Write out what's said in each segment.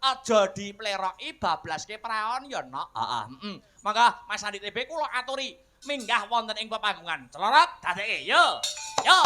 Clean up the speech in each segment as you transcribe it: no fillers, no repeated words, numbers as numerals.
aja dipleroki bablaske praon ya nok. Heeh, Mangga Mas Andi TB kula aturi minggah wonten ing pepanggungan. Celorot dadeke yo. Yo.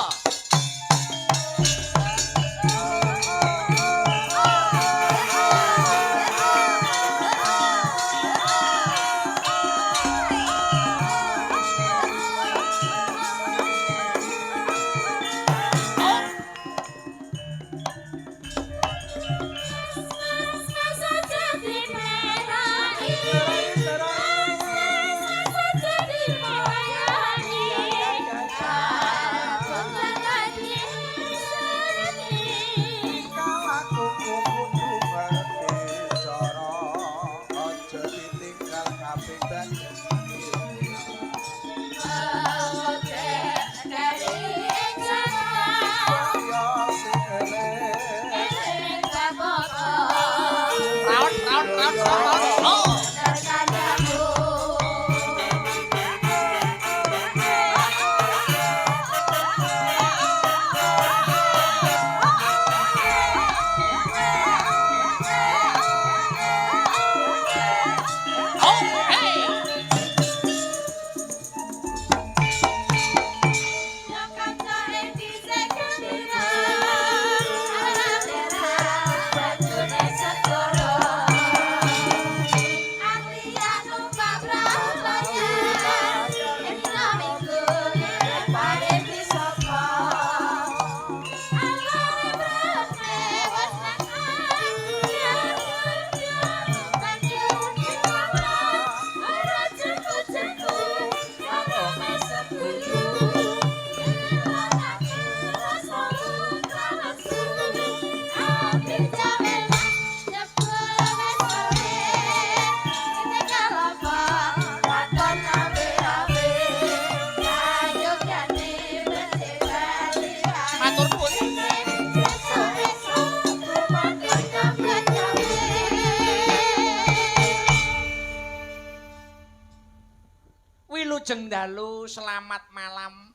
Wilujeng dalu selamat malam.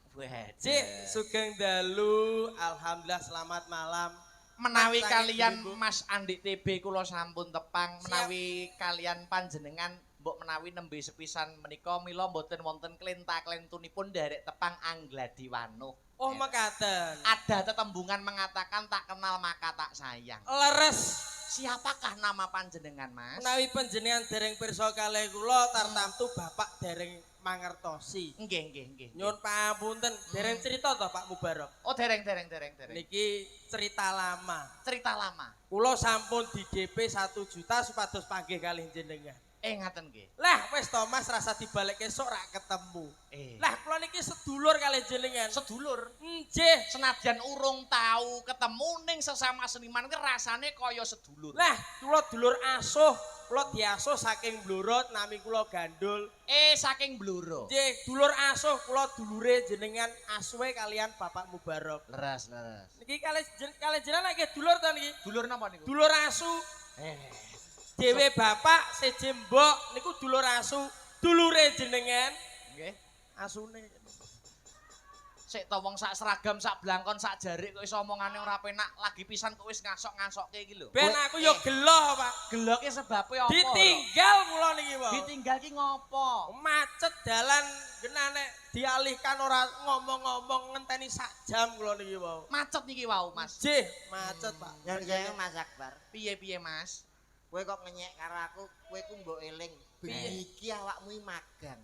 Cik, sugeng dalu, alhamdulillah selamat malam. Menawi kalian Mas Andi TB kula sampun tepang, menawi kalian panjenengan mbok menawi nembe sepisan menika mila mboten wonten klenta-klentunipun derek tepang Angladi Wanuh. Oh mekaten. Ada tetembungan mengatakan tak kenal maka tak sayang. Leres. Siapakah nama panjenengan, Mas? Menawi panjenengan dereng pirsa kalih kula tartamtu Bapak dereng mangertosi. Nggih. Nyuwun pangapunten, dereng cerita to Pak Mubarok. Oh, dereng. Niki cerita lama. Cerita lama. Kula sampun di DP 1 juta supados panggih kalih jenengan. Ngaten nggih. Lah wis to Mas rasa dibalik esuk rak ketemu. Lah kula niki sedulur kalih jenengan. Sedulur. Nggih, Senadyan urung tahu ketemu ning sesama seniman ki rasane kaya sedulur. lah kula dulur asuh, kula diasuh saking Blorot nami kula Gandul. Saking Bluro. Nggih, dulur asuh kula dulure jenengan asuhe kalian Bapak Mubarok. Leres. Niki kalih jenengan nggih dulur to niki? Dulur napa niku? Dulur asuh. Dewe bapak seje mbok niku dulur asuh, dulure jenengan. Nggih. Asune. Sik to wong sak seragam, sak blangkon, sak jarik kok iso omongane ora penak, lagi pisan kok wis ngasok-ngasokke iki lho. Ben aku yo gelo, Pak. Geloke sebabe apa? Ditinggal kula niki, Pak. Ditinggal ki ngopo? Macet dalan genane dialihkan ora ngomong-ngomong ngenteni sak jam kula niki, Pak. Macet niki wau, Mas. Nggih, macet, Pak. Jangan Mas Akbar. Piye Mas? Kowe kok ngenyek karo aku, kowe ku mbok eling. Bengi iki awakmu magang.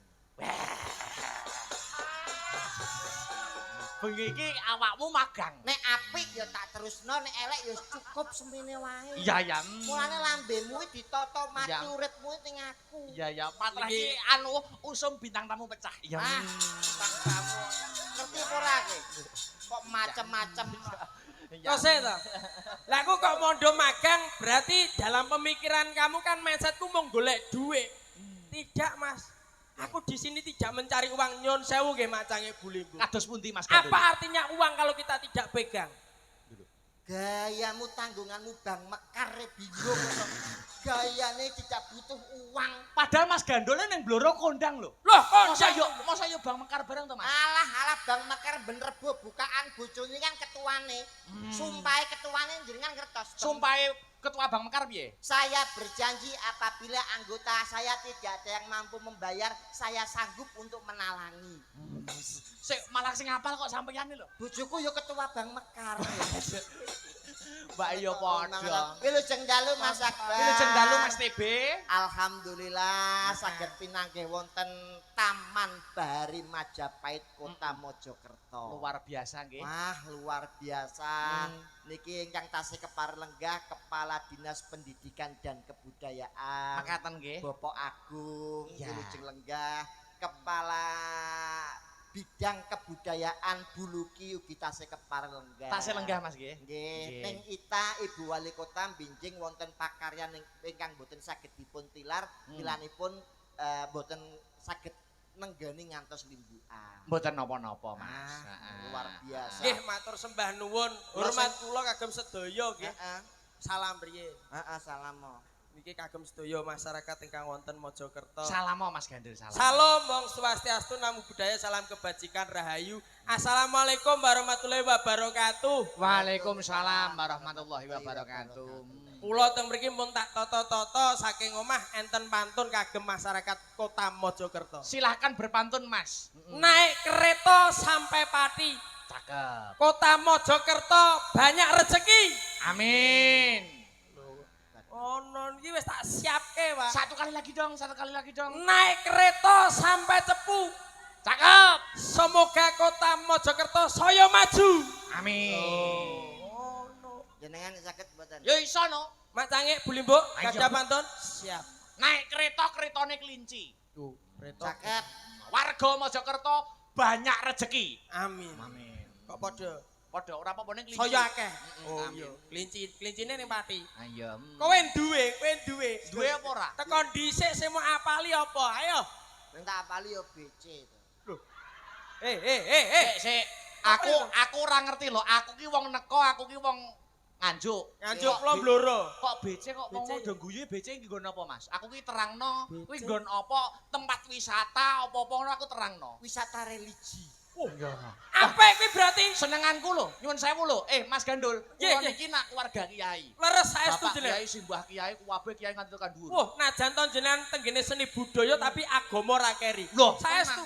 Bengi iki awakmu magang. Nek apik ya tak terusno, nek elek ya cukup semene wae. Iya. Mulane lambemu ditata mati Iya. uripmu ning aku. Iya, patrah iki usum bintang tamu pecah. Iya. Bintang tamu. Ngerti apa ora kowe? Kok macem-macem. Kose to. Lah aku kok mondo magang berarti dalam pemikiran kamu kan mindsetku mau golek duit. Tidak, Mas. Aku di sini tidak mencari uang, nyon sewu nggih macange bulimbu. Kados pundi Mas? Apa artinya uang kalau kita tidak pegang? Gayamu tanggunganmu bang mekar bingung. Gayane tidak butuh uang. Padahal Mas Gandolnya neng Bloro kondang lho. Loh, Masa yuk bang mekar bareng to Mas? Alah bang mekar bener bu bukaan bojone kan ketuane. Sumpahe ketuane jenengan ngertos. Sumpahe Ketua Bank Mekar piye? Saya berjanji apabila anggota saya tidak ada yang mampu membayar, saya sanggup untuk menalangi. Sik malah sing ngapal kok sampeyan lho. Bojoku yo ketua Bank Mekar. Mbak yo padha. Iki lho jeng dalu Mas Akbar. Iki jeng dalu Mas TB. Alhamdulillah saged pinanggih wonten Taman Bahari Majapahit Kota Mojokerto. Luar biasa nggih. Wah, luar biasa. Niki ingkang tasih Keparlenggah Kepala Dinas Pendidikan dan Kebudayaan. Makaten nggih. Bapak Agung Iya. Wilujeng Lenggah, Kepala Bidang Kebudayaan Buluki ugi tasih Keparlenggah. Tasih lenggah Mas nggih. Nggih, Nggih. ning Ita Ibu Wali Kota binjing wonten pakaryan ingkang boten saged dipun tilar, tilanipun boten saged nenggani ngantos limbuan. Mboten napa-napa Mas. Luar biasa. Nggih matur sembah nuwun. Hormat kula kagem sedaya nggih. Heeh. Salam priye. Heeh, salam. Niki kagem sedaya masyarakat ingkang wonten Mojokerto. Salam Mas Gandil salam. Salam Om Swastiastu, Namo Buddhaya, salam kebajikan rahayu. Assalamualaikum warahmatullahi wabarakatuh. Waalaikumsalam warahmatullahi wabarakatuh. Kula teng mriki mun tak toto-toto saking omah enten pantun kagem masyarakat Kota Mojokerto. Silahkan berpantun Mas. Naik kereta sampai Pati. Cakep. Kota Mojokerto banyak rezeki. Amin. Oh non iki wis tak siapke, Pak. Satu kali lagi dong. Naik kereta sampai Cepu. Cakep. Semoga Kota Mojokerto saya maju. Amin. Oh no. Jenengan saged mboten? Ya iso no. Mak Cangik Bu Limbuk, Ayo. gadah pantun? Siap. Naik kereta keretane kelinci. Tuh, kereta. Saged. Warga Mojokerto banyak rezeki. Amin. Amin. Kok padha? Padha ora apa-apa ning kelinci. Saya akeh. Oh amin. iya, klincine ning Pati. Ayo. Kowe duwe. Duwe apa ora? Tekon dhisik sing mau apali apa? Ayo. Sing tak apali yo BC to. Sik. Aku ora ngerti lho. Aku ki wong neko, aku ki wong nganjuk. Nganjuk Kok kula bloro. Kok BC kok wong BC do guyu BC iki nggon apa Mas? Aku ki terangno, BC. kuwi nggon apa? Tempat wisata apa-apa ngono aku terangno. Wisata religi. Oh iya. Apa kuwi berarti? Senenganku lho, nyuwun sewu lho. Mas Gandul, Nggih, kula nggih. niki nak keluarga kiai. Leres saestu Bapak jenengan. kiai, simbah kiai, kabeh kiai nganti tekan dhuwur. Wah, najan to jenengan tenggene seni budaya tapi agama ra keri. Loh, Saestu.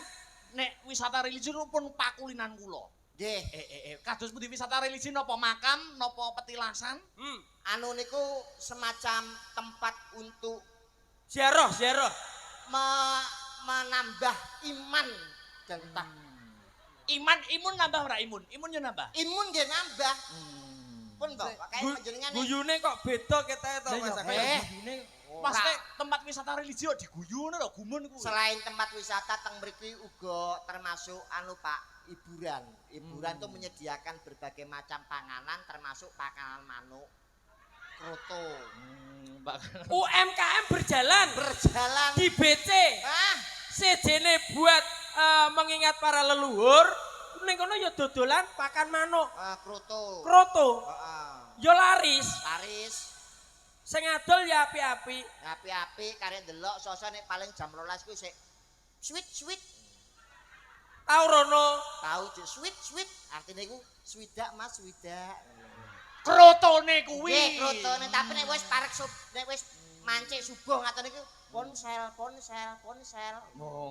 Nek wisata religi pun pakulinan kula. Nggih, Kados pundi wisata religi napa makam, napa petilasan? anu niku semacam tempat untuk Ziarah. menambah iman dan tak. Imun nambah ora imun? Imun yo nambah. Imun nggih nambah. Pun to, kayak panjenengan Guyune kok beda ketoke to Mas. Mas nek tempat wisata religi kok diguyu ngono lho, gumun kuwi. selain tempat wisata teng mriki uga termasuk anu Pak, hiburan. Hiburan tuh menyediakan berbagai macam panganan termasuk panganan manuk, kroto. UMKM berjalan Berjalan. di BC. Sejene buat mengingat para leluhur, ning kono ya dodolan pakan manuk, Kroto. kroto, Heeh. ya laris. Laris. Sing adol ya api-api. Api-api karek ndelok sosok nek paling jam 12 kuwi sik sweet. Tau rono. Tahu Cuk, sweet. Artine iku swidak Mas, swidak. Krotone kuwi. Nggih, krotone tapi nek wis parek nek wis mancik subuh ngaten niku ponsel.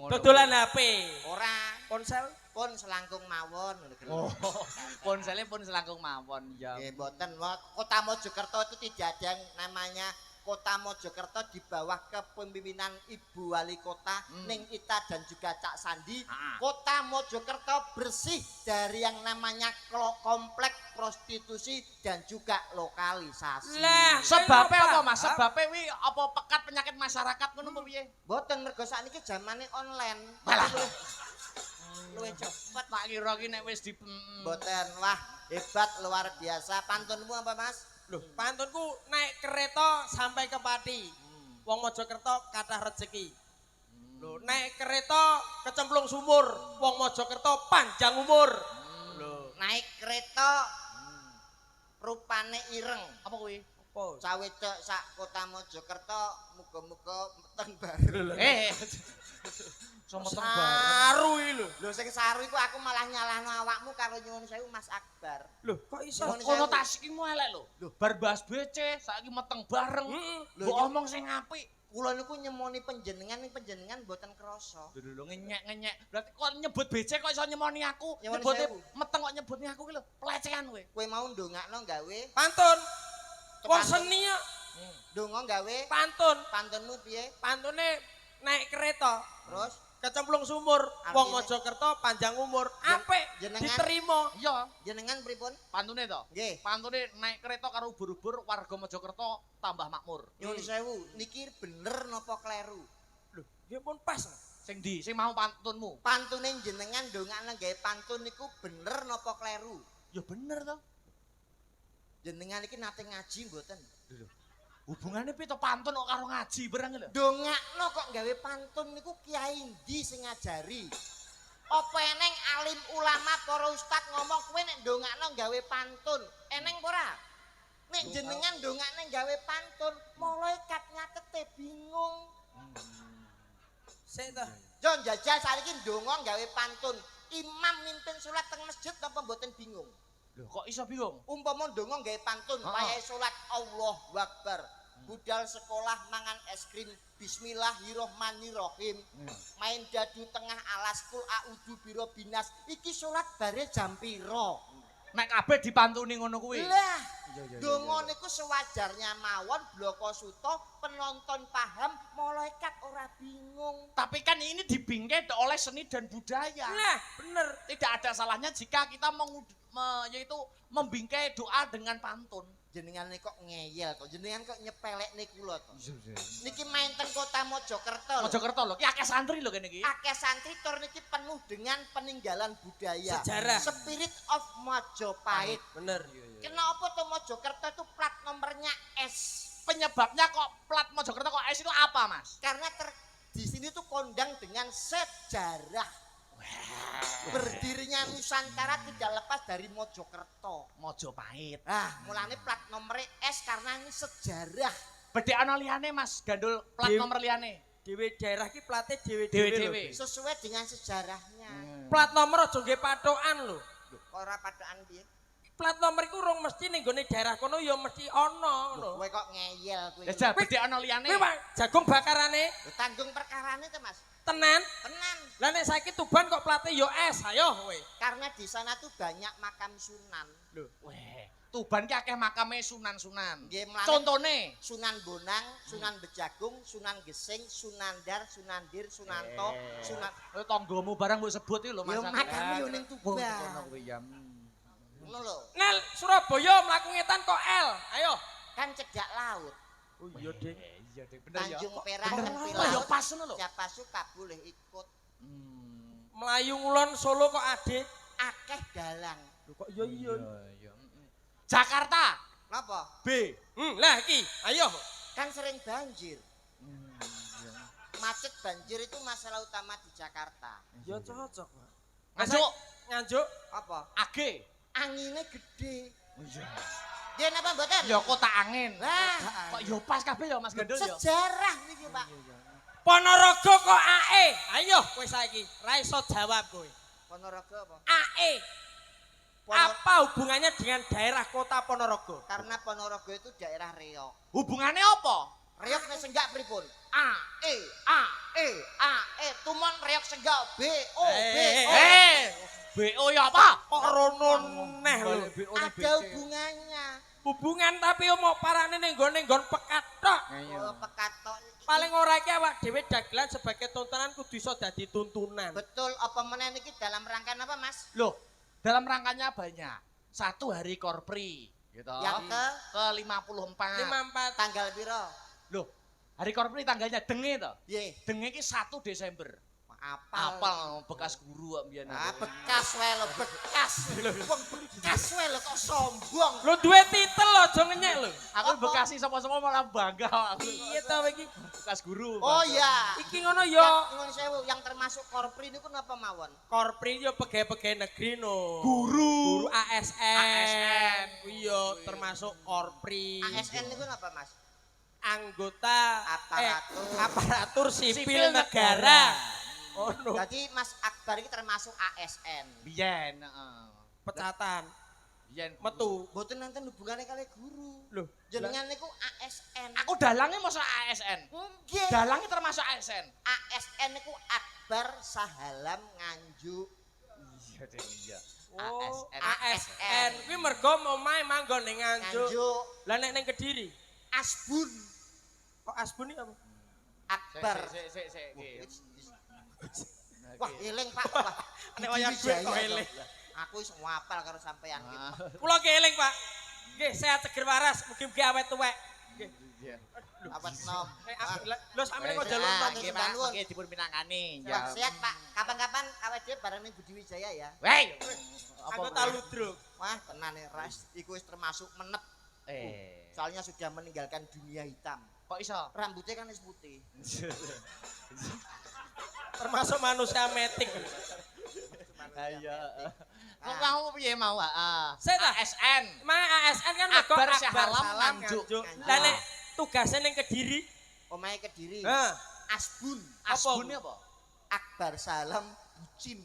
Dodolan HP. Ora, Ponsel. pun selangkung mawon ngono lho. Oh, ponsele pun selangkung mawon ya. Nggih, mboten. Kota Mojokerto itu tidak ada yang namanya Kota Mojokerto di bawah kepemimpinan Ibu Wali Kota Ning Ita dan juga Cak Sandi. Kota Mojokerto bersih dari yang namanya komplek prostitusi dan juga lokalisasi. Lah, Sebabnya apa Mas? Sebabnya wi apa pekat penyakit masyarakat ngono apa piye? Mboten mergo sakniki zamane online. Malah. Luwih cepet. Tak kira ki nek wis di Mboten. Wah, hebat luar biasa. Pantunmu apa, Mas? Loh, pantunku naik kereta sampai ke Pati. Wong Mojokerto kathah rezeki. Loh, naik kereta kecemplung sumur. Wong Mojokerto panjang umur. Loh, Naik kereta rupane ireng. apa kuwi? apa? Cawedok sak Kota Mojokerto muga-muga meteng bareng. Iso meteng bareng. Saru iki lho. Lho sing saru iku aku malah nyalahno awakmu karo nyuwun sewu Mas Akbar. Lho, kok iso? Nyuwun sewu. Konotasimu elek lho. Bar bahas BC, saiki meteng bareng. Heeh. Mbok omong sing apik. Kula niku nyemoni panjenengan ning panjenengan mboten krasa. Lho ngenyek-ngenyek. Berarti kok nyebut BC kok iso nyemoni aku? Nyemoni Nyebute sewu. meteng kok nyebutni aku ki lho. Pelecehan kowe. Kowe mau ndongakno gawe Pantun. Wong Pantun. seni ya. ndonga gawe Pantun. pantunmu piye? Pantune naik kereta. Terus Kecemplung sumur. Wong Artine? Mojokerto panjang umur. Apik. jenengan- Diterima. Iya, jenengan pripun? pantune to. Nggih. Pantune naik kereta karo ubur-ubur warga Mojokerto tambah makmur. Nyuwun sewu, niki bener napa kleru? Lho, ya pun pas. Sing ndi? Sing mau pantunmu? Pantune jenengan ndongakno gawe pantun niku bener napa kleru? Ya bener to. Jenengan iki nate ngaji mboten? Hubungane piye to pantun kok karo ngaji bareng lho. Ndongakno kok gawe pantun niku kiai ndi sing ngajari? Apa eneng alim ulama para ustad ngomong kowe nek ndongakno gawe pantun, eneng apa ora? Nek jenengan ndongakne gawe pantun, malaikat nyatete bingung. Sik to. Yo jajal saiki ndonga gawe pantun. Imam mimpin salat teng masjid napa mboten bingung? Lho kok iso bingung? Umpama ndonga gawe pantun, Heeh. wayahe salat Allahu Akbar. Budal sekolah mangan es krim Bismillahirrohmanirrohim. Main dadu tengah alas kul a'udzu birobinas. Iki salat bare jam pira? Nek kabeh dipantuni ngono kuwi. Lah, donga niku sewajarnya mawon bloko suto, penonton paham, malaikat ora bingung. Tapi kan ini dibingkai oleh seni dan budaya. Nah, bener. Tidak ada salahnya jika kita yaitu membingkai doa dengan pantun. Jenengan kok ngeyel to, jenengan kok nyepelekne kula to. Niki main teng kota Mojokerto lho. Mojokerto lho, ki akeh santri lho kene iki. Akeh santri tur niki penuh dengan peninggalan budaya. Sejarah. Spirit of Majapahit. Bener. Kenapa tuh Mojokerto itu plat nomornya S? Penyebabnya kok plat Mojokerto kok S itu apa, Mas? Karena di sini tuh kondang dengan sejarah. Berdirinya Nusantara tidak lepas dari Mojokerto. Mojopahit. Nah, mulane plat nomornya S karena ini sejarah. Bedhe ana liyane, Mas, gandul plat Dewi- nomor liyane. Dewe daerah ki plate dewe-dewe Dewe-dewe. lho. Sesuai dengan sejarahnya. Plat nomor aja nggih patokan lho. Kok ora padhaan piye? Plat nomor iku urung mesti ning gone daerah kono ya mesti ana ngono. Kowe kok ngeyel kowe. Ya jar bedhe ana liyane. Kuwi Pak, jagung bakarane Lho, tanggung perkarane to, Mas. tenan. Tenan. Lah nek saiki Tuban kok plate ya es, ayo kowe. Karena di sana tuh banyak makam sunan. Lho, Weh, Tuban ki akeh makame sunan-sunan. Nggih, mlane Contone Sunan Bonang, Sunan Bejagung, Sunan Gesing, Sunandar, Sunandir, Sunanto, Sunan. tanggamu barang mbok sebut iki lho, Mas. Yo makame yo ning Tuban. Ngono kuwi ya. Ngono lho. Nel Surabaya mlaku ngetan kok L. Ayo. Kan cedhak laut. Oh iya, Ding. Iya, Ding, bener ya. Tanjung Perak Bener tepi lah ya laut. pas ngono lho. Siapa suka boleh ikut. Melayu ngulon Solo kok adik. Akeh dalang. Lho kok iya iya. Jakarta Napa? B. Lah iki, ayo. Kan sering banjir. Macet banjir itu masalah utama di Jakarta. Ya cocok, Pak. Nganjuk Nganjuk. Apa? AG. Anginnya gede. Dia apa mboten? Ya kota angin. Lah, Kok yo pas kabeh ya Mas Gandul ya. sejarah niki, Pak. Ponorogo kok AE. Ayo kowe saiki, ra iso jawab kowe. Ponorogo apa? AE. Apa hubungannya dengan daerah kota Ponorogo? Karena Ponorogo itu daerah reok. Hubungannya apa? Reok nek senggak pripun? A. A, E. Tumon reok senggak B, O, B, O. BO ya apa? Kok rono neh lho. Ada hubungannya. Hubungan tapi mau parane ning nggon pekat tok. Oh, pekatok. Paling ora iki awak dhewe dagelan sebagai tontonan kudu iso dadi tuntunan. Betul, apa meneh niki dalam rangka apa, Mas? Loh, dalam rangkanya banyak. 1 hari korpri, gitu. Yang ke 54. 54 tanggal piro? Loh, hari korpri tanggalnya denge to. Piye? Denge ki 1 Desember. Apal. Bekas guru kok mbiyen. Ah, bekas wae lho, bekas. Wong bekas wae lho kok sombong. Lho duwe titel aja ngenyek lho. Aku Bekasi sapa-sapa malah bangga aku. Piye ta iki? Bekas guru. Oh iya. Iki ngono Yang ya. nyuwun sewu, yang termasuk korpri niku napa mawon? Korpri yo pegawai-pegawai negeri no. Guru. Guru ASN. Kuwi yo termasuk korpri. ASN niku napa, Mas? Anggota Aparatur. aparatur sipil Sipil negara. Oh no. Jadi Mas Akbar iki termasuk ASN. Biyen, heeh. Pecatan. Biyen Metu. Mboten nenten hubungane kali guru. Loh, Jenengan niku ASN. Aku dalangnya masa ASN. Nggih. Dalangnya termasuk ASN. ASN niku Akbar Sahalam Nganjuk. Iya deh, iya. Oh, ASN. ASN. Kuwi mergo omahe manggon ning Nganjuk. Nganjuk Lah nek ning Kediri, Asbun. kok Asbun iki apa? Akbar. Sik. Wah, eling Pak. Wah, Nek wayang duit kok Wijaya, eling. toh. Aku wis ngapal karo sampean iki. Kula keling, Pak. Nggih, sehat seger waras, mugi-mugi awet tuwek. Nggih. Iya. Apa nom? Lho sampeyan kok Eh, jalur ah, Pak. nggih, Nggih, Pak. Pak. Nggih dipun pinangani. Wah, sehat Pak. Kapan-kapan awet dhewe bareng ning Budi Wijaya ya. Wey. Anggota ludruk. Wah, tenan nih Ras. Iku wis termasuk menep. Soalnya sudah meninggalkan dunia hitam. Kok iso? Rambutnya kan wis putih. Termasuk manusia metik. Ayo. Kok Ah. mau piye mau, heeh. Sik ta? ASN. Mang ASN kan mergo Akbar Akbar Sahalam Salam Nganjuk. Nganjuk. Lah nek tugasnya ning Kediri, Omahe Kediri. heeh. Asbun. Asbun apa? Akbar Salam Bucin.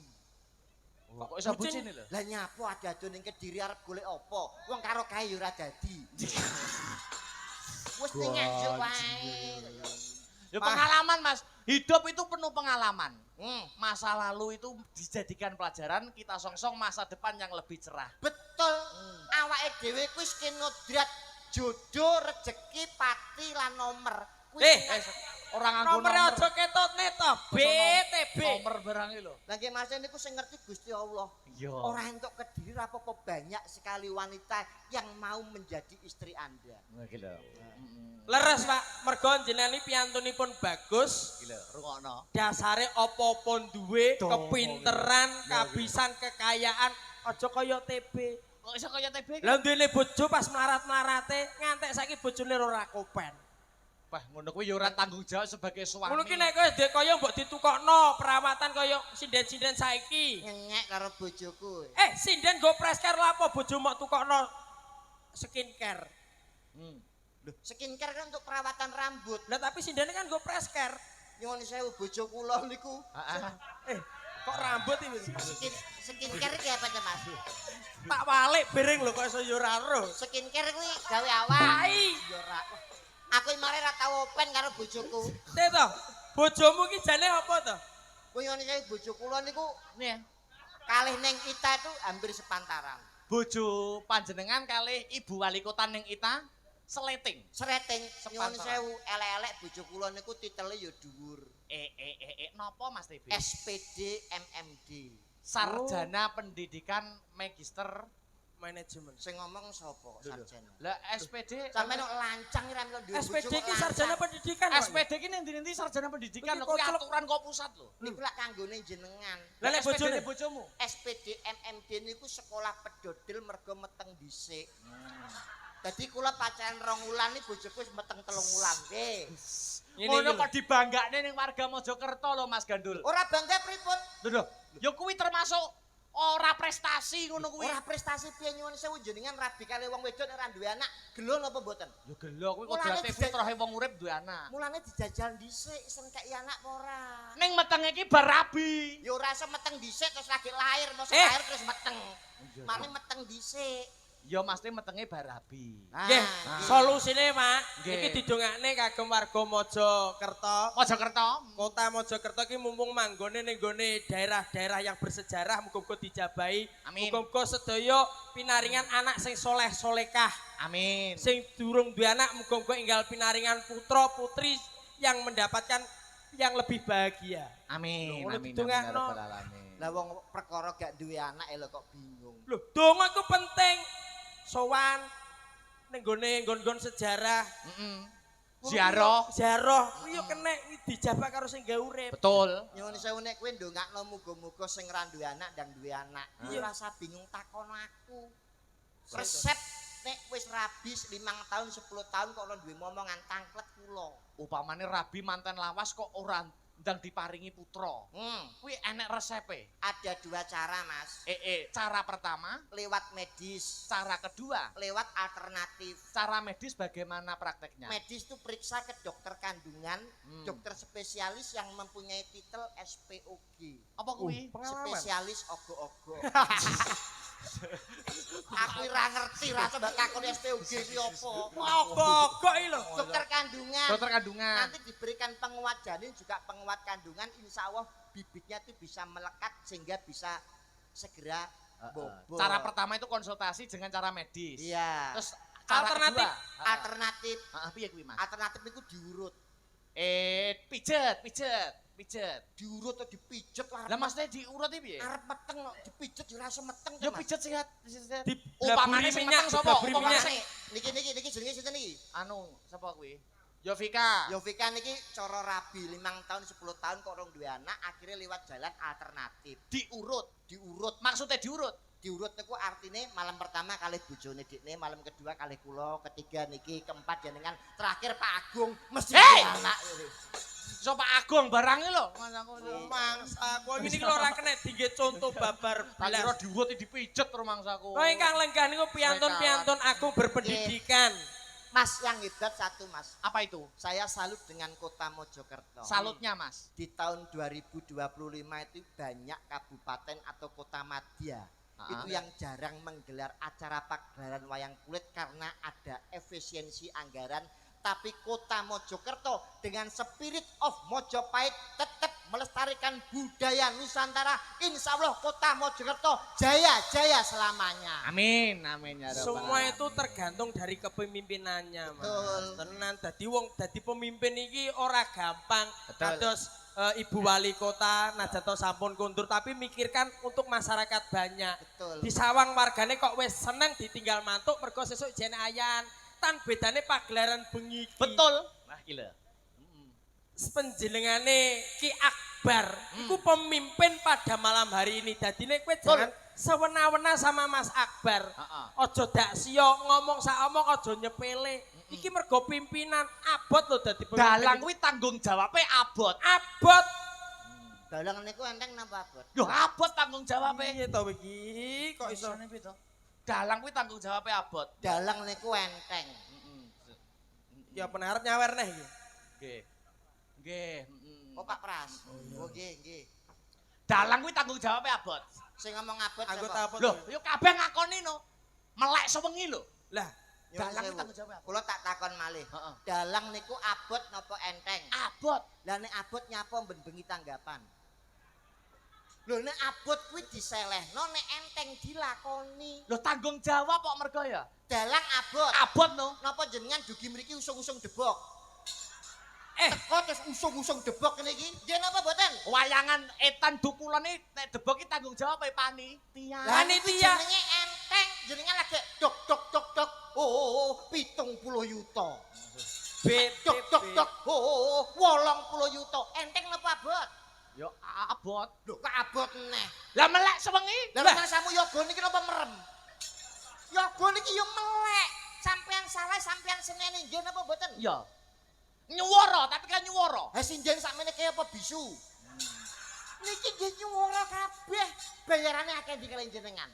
Kok iso Bucin. bucin lho? Lah nyapo ada ning Kediri arep golek apa? Wong karo kae yo ora dadi. Wis ning Nganjuk wae. Ya pengalaman, Mas. Hidup itu penuh pengalaman. Hmm, Masa lalu itu dijadikan pelajaran, kita songsong masa depan yang lebih cerah. betul. Awake dhewe kuwi wis kenodrat jodoh, rejeki, pati lan nomor. Kuwi Orang nganggo Nomor aja ketutne to, BTB. Nomor barang iki lho. Lah nggih Mas niku sing ngerti Gusti Allah. Iya. Ora entuk Kediri apa-apa banyak sekali wanita yang mau menjadi istri Anda. Iki lho. Leres, Pak. Mergo jenengan iki piyantunipun bagus. Iki lho, rungokno. Dasare apa-apa duwe, Tuh. kepinteran, kabisan, kekayaan, aja kaya TB. Kok iso kaya TB? Lah duwene bojo pas melarat-melarate ngantek saiki bojone ora kopen. Wah, ngono kuwi ya ora tanggung jawab sebagai suami. Ngono ki nek kowe ndek kaya mbok ditukokno perawatan kaya sinden-sinden saiki. Ngenyek karo bojoku. Sinden nggo presker lho apa bojo mbok tukokno skincare. Loh, skincare kan untuk perawatan rambut. Lah tapi sindene kan nggo presker. Nyuwun sewu bojo kula niku. Heeh. Kok rambut iki? Skincare iki apa Mas? Tak walik bering lho kok iso yo ora ero. Skincare kuwi gawe awak. Tai. Ya ora. Aku mare ra tau open karo bojoku. Teh to. Bojomu ki jane apa to? Kuwi nyuwun sewu bojo kula niku Nih, kalih ning Ita itu hampir sepantaran. bojo panjenengan kalih Ibu Wali Kota ning Ita seleting. Sreting nyuwun Sepantaran. sewu elek-elek bojo kula niku titele ya dhuwur. Napa Mas TB? SPD MMD. Sarjana Pendidikan Magister. Manajemen. Sing ngomong sapa sarjana? Lah SPD Sampe nek lancang ira melu duwe bojo. SPD kok ki lancang. sarjana pendidikan. Pak. SPD ki ning ndi sarjana pendidikan Iki lho, kuwi kocok. aturan kok pusat lho. Niku lak kanggone jenengan. Lah nek bojone bojomu. SPD MMD niku sekolah pedodel mergo meteng dhisik. Dadi kula pacaran 2 wulan iki bojoku wis meteng 3 wulan. Nggih. Ngono kok dibanggakne ning warga Mojokerto lho Mas Gandul. Ora bangga pripun? Lho, ya kuwi termasuk ora prestasi ngono kuwi. Ora prestasi piye nyuwun sewu jenengan rabi kali wong wedok nek ora duwe anak, gelo napa mboten? Ya gelo kuwi Mulane kodrate dijaj- fitrahe wong urip duwe anak. Mulane dijajal dhisik isen kei anak apa ora? Ning metenge iki bar rabi. Ya ora iso meteng dhisik terus lagi lahir, mosok Eh. lahir terus meteng. Mane meteng dhisik. Ya mesti metenge bar rabi. nggih, Nah, solusine, Mak. Nggih. Iki didongakne kagem warga Mojokerto. Mojokerto. Kota Mojokerto ki mumpung manggone ning gone daerah-daerah yang bersejarah muga-muga dijabahi. Amin. Muga-muga sedaya pinaringan anak sing soleh-solekah. Amin. Sing durung duwe anak muga-muga enggal pinaringan putra putri yang mendapatkan yang lebih bahagia. Amin. Ngono Amin. didongakno. Amin, ya Rabbal alamin. lah wong perkara gak duwe anak lho kok bingung. Loh, donga iku penting. Sowan ning gone nggon-nggon sejarah. Ziarah. Ziarah kuwi yo kenek dijabah karo sing gawe urip. Betul. Nyuwun sewu nek kowe ndongakno muga-muga sing ra duwe anak dan duwe anak. Iya. Ora usah bingung takono aku. Resep nek wis rabi 5 tahun 10 tahun kok ora duwe momongan tangklet kula. Upamane rabi manten lawas kok ora ndang diparingi putra. Kuwi enek resepe. Ada dua cara, Mas. Cara pertama Lewat medis, cara kedua, lewat alternatif. cara medis bagaimana prakteknya? Medis itu periksa ke dokter kandungan, dokter spesialis yang mempunyai titel SPOG. Apa kuwi? Spesialis ogo-ogo. Aku ora ngerti ra coba takon SPOG iki apa. Ogo-ogo iki lho. Dokter kandungan. Dokter kandungan. Nanti diberikan penguat janin juga penguat kandungan, insya Allah bibitnya itu bisa melekat sehingga bisa segera bobol. Cara pertama itu konsultasi dengan cara medis. Iya. Terus cara Alternatif. kedua, Alternatif. piye kuwi, Mas? Alternatif itu diurut. Pijet. Diurut atau dipijet lah. Lah maksudnya diurut iki piye? Arep meteng kok dipijet yo rasa meteng. Ya Mas. pijet sehat. Diblaburi sing minyak, meteng sapa? diblaburi Upamane minyak. Niki jenenge sinten iki? anu sapa kuwi? Yovika. Yovika niki cara rabi 5 tahun 10 tahun kok orang duwe anak akhirnya lewat jalan alternatif. Diurut. Maksudnya diurut. Diurut niku artine malam pertama kalih bojone dikne, malam kedua kalih kula, ketiga niki, keempat jenengan, terakhir Pak Agung mesti Hey! anak. Sapa Agung barange lho. Mas aku Mangsa kowe iki lho ora kena dingge contoh babar tak kira blas. diurut dipijet rumangsaku. Kowe ingkang lenggah niku piantun-piantun aku berpendidikan. Mas yang hebat satu Mas, Apa itu? saya salut dengan kota Mojokerto. Salutnya, Mas. Di tahun 2025 itu banyak kabupaten atau kota madya itu yang jarang menggelar acara pagelaran wayang kulit karena ada efisiensi anggaran. Tapi kota Mojokerto dengan spirit of Mojopahit tetap melestarikan budaya Nusantara. Insya Allah kota Mojokerto jaya selamanya. Amin ya rabbal Semua alamin. itu tergantung dari kepemimpinannya, Mas. Betul. Tenan dadi pemimpin iki ora gampang. Betul. Kados Ibu Wali Kota Najato sampun kundur tapi mikirkan untuk masyarakat banyak. Betul. Di Sawang wargane kok wis seneng ditinggal mantuk mergo sesuk jene ayan. Tan bedane pagelaran bengi iki. Betul. Wah, gila. Penjenengane Ki Akbar iku pemimpin pada malam hari ini. Dadine kowe jangan sewena-wena sama Mas Akbar. Heeh. Aja dak sio ngomong sak omong aja nyepele. Iki mergo pimpinan abot lho dadi pemimpin. Dalang kuwi tanggung jawabnya abot. abot. Dalang niku enteng napa abot? Yo abot tanggung jawabnya. Piye to iki kok iso Dalang kuwi tanggung jawabnya abot. Dalang niku enteng. ya penarep nyawer neh iki. Nggih. Oh Pak Pras. Oh nggih. Dalang kuwi tanggung jawabnya abot. Sing ngomong abot Anggota sapa? abot. Loh, yo kabeh ngakoni no. Melek sewengi lho. Lah, Dalang Nyuwun kuwi tanggung jawabnya abot. Kula tak takon malih. Heeh. Dalang niku abot napa enteng? Abot. Lah nek abot nyapa ben bengi tanggapan. Lho nek abot kuwi diselehno, nek enteng dilakoni. Loh tanggung jawab kok mergo ya. Dalang abot. Abot no. Napa jenengan dugi mriki usung-usung debok? Eh. Teko terus usung-usung debok ngene iki. Nggih napa mboten? Wayangan etan dukulane nek debok ki tanggung jawab panitia. Lah niku Panitia. jenenge enteng, jenengan lagi dok. Oh, 70 yuta. Dok. Oh, 80 yuta. Enteng napa abot? Yo abot. Lho kok abot neh. Lah melek sewengi. Lah men samu yoga niki napa merem? Yoga niki yo melek. Sampean salah, sampean seneni nggih napa mboten? Ya. Nyuwara, tapi kan nyuwara. Ha sinjen sakmene kaya apa bisu? Niki nggih nyuwara kabeh. Bayarane akeh dikelen jenengan.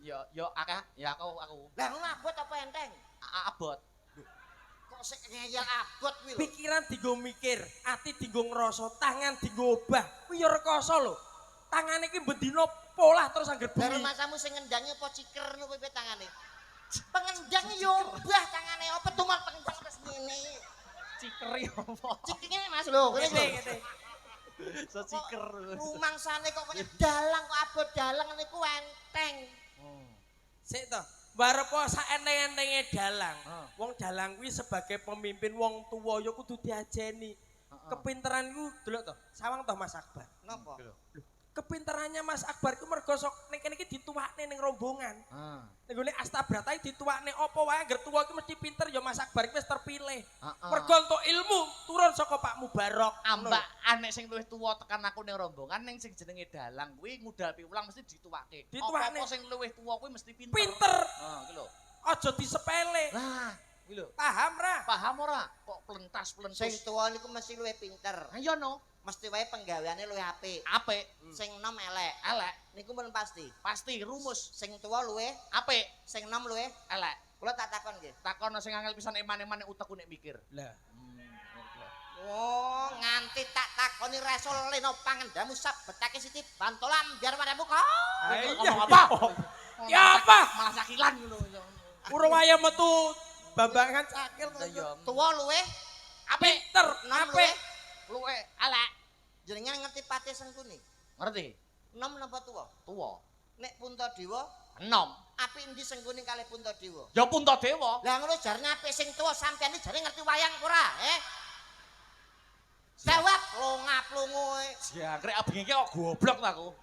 Yo akeh, ya aku. Lah ngono abot apa enteng? Abot. Kok sik ngeyel abot kuwi lho. pikiran dienggo mikir, ati dienggo ngrasa, tangan dienggo obah. Kuwi ya rekoso lho. Tangane iki bendina polah terus angger Lah bengi. masamu sing ngendangi apa ciker niku piye tangane? Pengendang yo obah tangane apa tuman pengendang terus ngene. Cikeri apa? Cikine Mas lho, ngene lho. Ngene. So ciker. Rumangsane kok kaya dalang kok abot dalang niku enteng. Sik to, warepo saenteng-entenge dalang. Heeh. Wong dalang kuwi sebagai pemimpin wong tuwa ya kudu diajeni. Kepinteran iku delok to, sawang to Mas Akbar. Napa? Kepinterannya Mas Akbar iku mergo sok ning kene iki dituwakne ning rombongan. Heeh. Ning gone Astabrata iki dituwakne apa wae angger tuwa iki mesti pinter ya Mas Akbar iki wis terpilih. Heeh. Mergo entuk ilmu turun saka Pak Mubarok. Ambak anek sing luwih tuwa tekan aku ning rombongan ning sing jenenge dalang kuwi ngudal piwulang mesti dituwake. Dituwakne. Apa sing luwih tuwa kuwi mesti pinter. Pinter, Heeh, iki lho. aja disepele. Lah, Kuwi lho. Paham ra? Paham ora? Kok plentas-plentus. Sing tuwa niku mesti luwih pinter. Ayo no. Mesti wae penggaweane luwih apik. Apik, Sing enom elek. elek, Niku pun pasti. pasti rumus. Sing tuwa luwih, Apik, sing enom luwih. elek. Kula tak takon nggih. Takono sing angel pisan eman-eman nek utekku nek mikir. Lah. Oh, nganti tak takoni resul leno pangendamu sabetake siti bantolam biar padamu kok. Ngomong apa? Ya apa? Malah sakilan ngono. Urung waya metu babangan cakil kok. Ya, Tuwa luwih, apik, Pinter, enom apik. luwih. luwe, elek. Jenengan ngerti pati sengkuni. Ngerti? Enom napa tuwa? Tuwa. Nek Puntadewa, Enom. apik endi sengkuni kalih Puntadewa? Ya Puntadewa. Lah ngono jarene apik sing tuwa sampeyan iki jare ngerti wayang ora, Jawab longa-plungu. Jangkrik abeng iki kok goblok ta aku.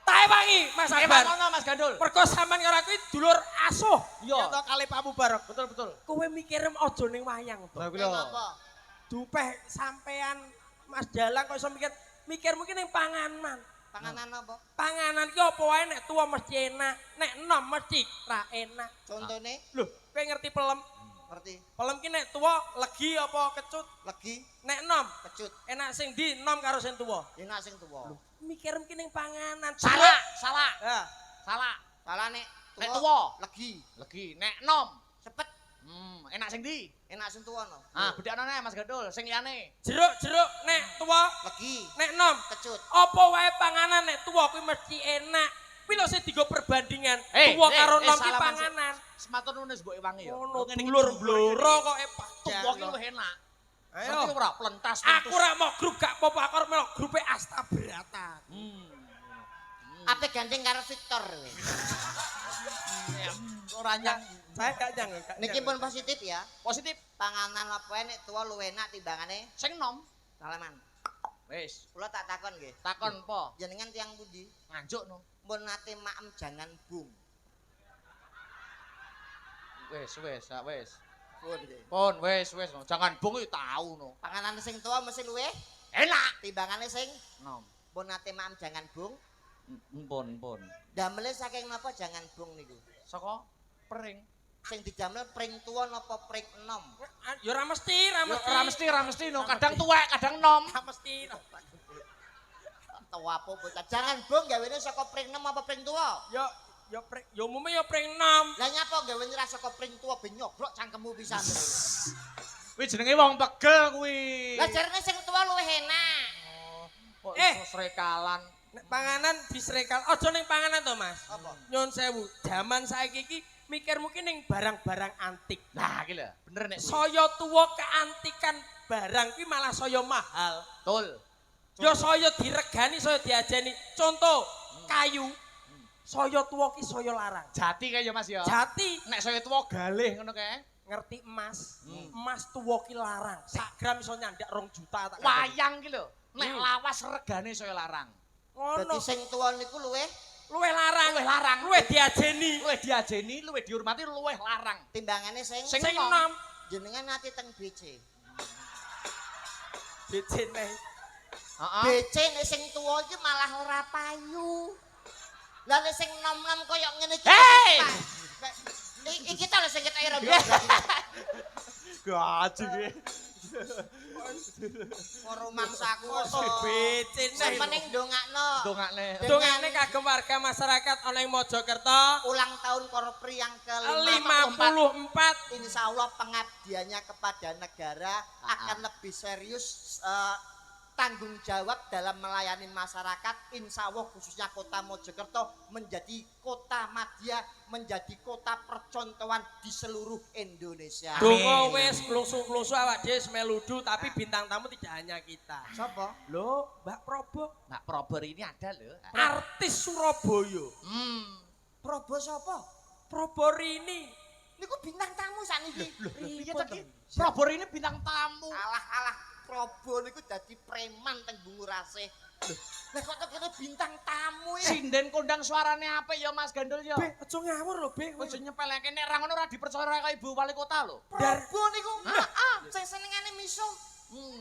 Tae wangi Mas Akbar. Ngono Mas Gandul. Mergo sampean karo aku iki dulur asuh. Iya. Ya kali Pak Mubarok. Betul betul. Kowe mikir aja ning wayang to. Lah kuwi Ning lho. apa? Dupeh sampean Mas Dalang kok iso mikir mungkin ning panganan. Panganan apa? Panganan ki apa wae nek tuwa mesti enak, nek enom mesti ra enak. Contone Lho, kowe ngerti pelem? ngerti Pelem ki nek tuwa legi apa kecut? legi, Nek enom kecut, enak sing di enom karo sing tuwa. enak sing tuwa. Mikir mungkin ning panganan. Salah, salah. Ya. Salah. Salah nek Nek tuwa, tuwa. legi, Legi nek nom. cepet, Enak sing ndi? enak sing tuwa no. Ah, bedakno nek Mas Gandul, sing liyane. Jeruk nek tuwa, Legi, nek enom. kecut. Apa wae panganan nek tuwa kuwi mesti enak. Kuwi lho sing digo perbandingan tuwa karo enom ki salaman sik. panganan. Sematur nuwun mbok wangi ya. Ngono Ngene iki dulur tuwa bloro kok epak. Tuwa ki luwih enak. Ayo. Ngerti ora plentas. Aku ra mau grup gak apa-apa, aku arep melok grupe Asta Berata. Apik gandeng karo Victor. Ora nyang. Saya gak nyang. Niki pun positif ya. Positif. Panganan apa wae nek tuwa luwih enak timbangane Sing nom. salaman. Wis, Kula tak takon nggih. takon apa? Jenengan tiyang pundi? Nganjuk no. Mun nate maem jangan bung. Wis, wis. Pun nggih. Pun wis. Jangan bung iki tau no. Panganan sing tuwa mesti luwih Enak. timbangane sing Nom. mun nate maem jangan bung. Pun. Damele saking napa jangan bung niku? Saka pring. Sing didamel pring tuwa napa pring enom? Ya ora mesti, ra mesti. Ora mesti no. Kadang tuwek, kadang nom. Ra mesti. Tuwa apa bocah? Jangan bung gawene saka pring enom apa pring tuwa? Ya pring, ya umume ya pring 6. Lah nyapa gawene ra saka pring tuwa ben nyoblok cangkemmu pisan. Kuwi jenenge wong pegel kuwi. Lah jarene sing tuwa luwih enak. Kok Eh. iso srekalan. Nek panganan disrekal, aja ning panganan to, Mas. Apa? Nyun sewu, jaman saiki iki mikir mungkin ning barang-barang antik. Nah, iki lho, bener nek kuwi. Saya tuwa keantikan barang kuwi malah saya mahal. Betul. Ya saya diregani, saya diajeni. Contoh, kayu. Saya tuwa ki saya larang. Jati kae ya Mas ya. Jati Nek saya tuwa galih ngono kae. ngerti emas. Emas tuwa ki larang. Sak gram iso nyandak 2 juta tak. Wayang ki lho. Nek lawas regane saya larang. Dadi Ngono. sing tuwa niku luwih Luwih larang. Luwih larang. Luwih diajeni. Luwih diajeni, luwih dihormati, luwih larang. timbangane sing Sing Sing enom. 6. jenengan nate teng BC. Becene. Heeh. BC nek sing tuwa iki malah ora payu. Lah nek sing nom-nom koyo ngene iki. Hei! Iki ta lho sing ketok ira. Gaji ki. Ora mangsaku Becene. Sing penting ndongakno. Dongakne. Dongane kagem warga masyarakat ana ing Mojokerto Ulang tahun Korpri yang ke-54. Insya Allah pengabdiannya kepada negara akan lebih serius tanggung jawab dalam melayani masyarakat. Insya Allah khususnya kota Mojokerto menjadi kota madya, menjadi kota percontohan di seluruh Indonesia. Dongo wis klusu-klusu awak dhewe meludu tapi bintang tamu tidak hanya kita. Siapa? Loh, Mbak Probo, Nak prober ini ada loh. artis Surabaya. Probo siapa? Probo Rini. Niku bintang tamu sakniki. Iya tadi. Prober ini bintang tamu. Alah Probo niku dadi preman teng Bungurase. Lah kok kene bintang tamu ya. Sinden kondang suarane apik ya Mas Gandul ya. Be, aja ngawur lho, Be. Ojo nyepeleke nek ra ngono ora dipercaya karo Ibu Wali Kota lho. Probo niku heeh, sing senengane miso.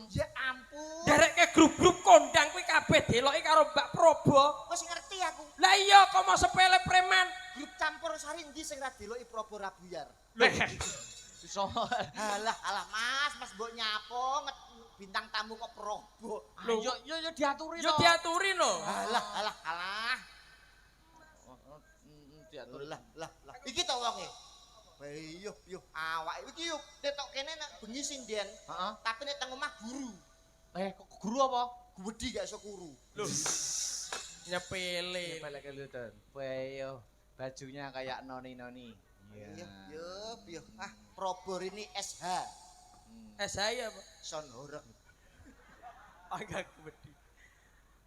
Ya ampun. Dereke grup-grup kondang kuwi kabeh deloki karo Mbak Probo. Wis ngerti aku. Lah iya kok mau sepele preman. Grup campur sari ndi sing ra deloki Probo Rabuyar. Iso. Alah Mas mbok nyapo bintang tamu kok Prabu. Yo diaturi Yo to. diaturi no. Alah. Diaturi. Lah. Iki to wonge. Yo awak iki yo tetok kene nek bengi sinden. Heeh. Tapi nek teng omah guru. Kok guru apa? Gwedi gak iso kuru. Loh. Nyepele. Pelek Luton. Yo bajunya kayak noni-noni. Yo. Probor ini SH. Saya Pak. Son horeg. Agak gede.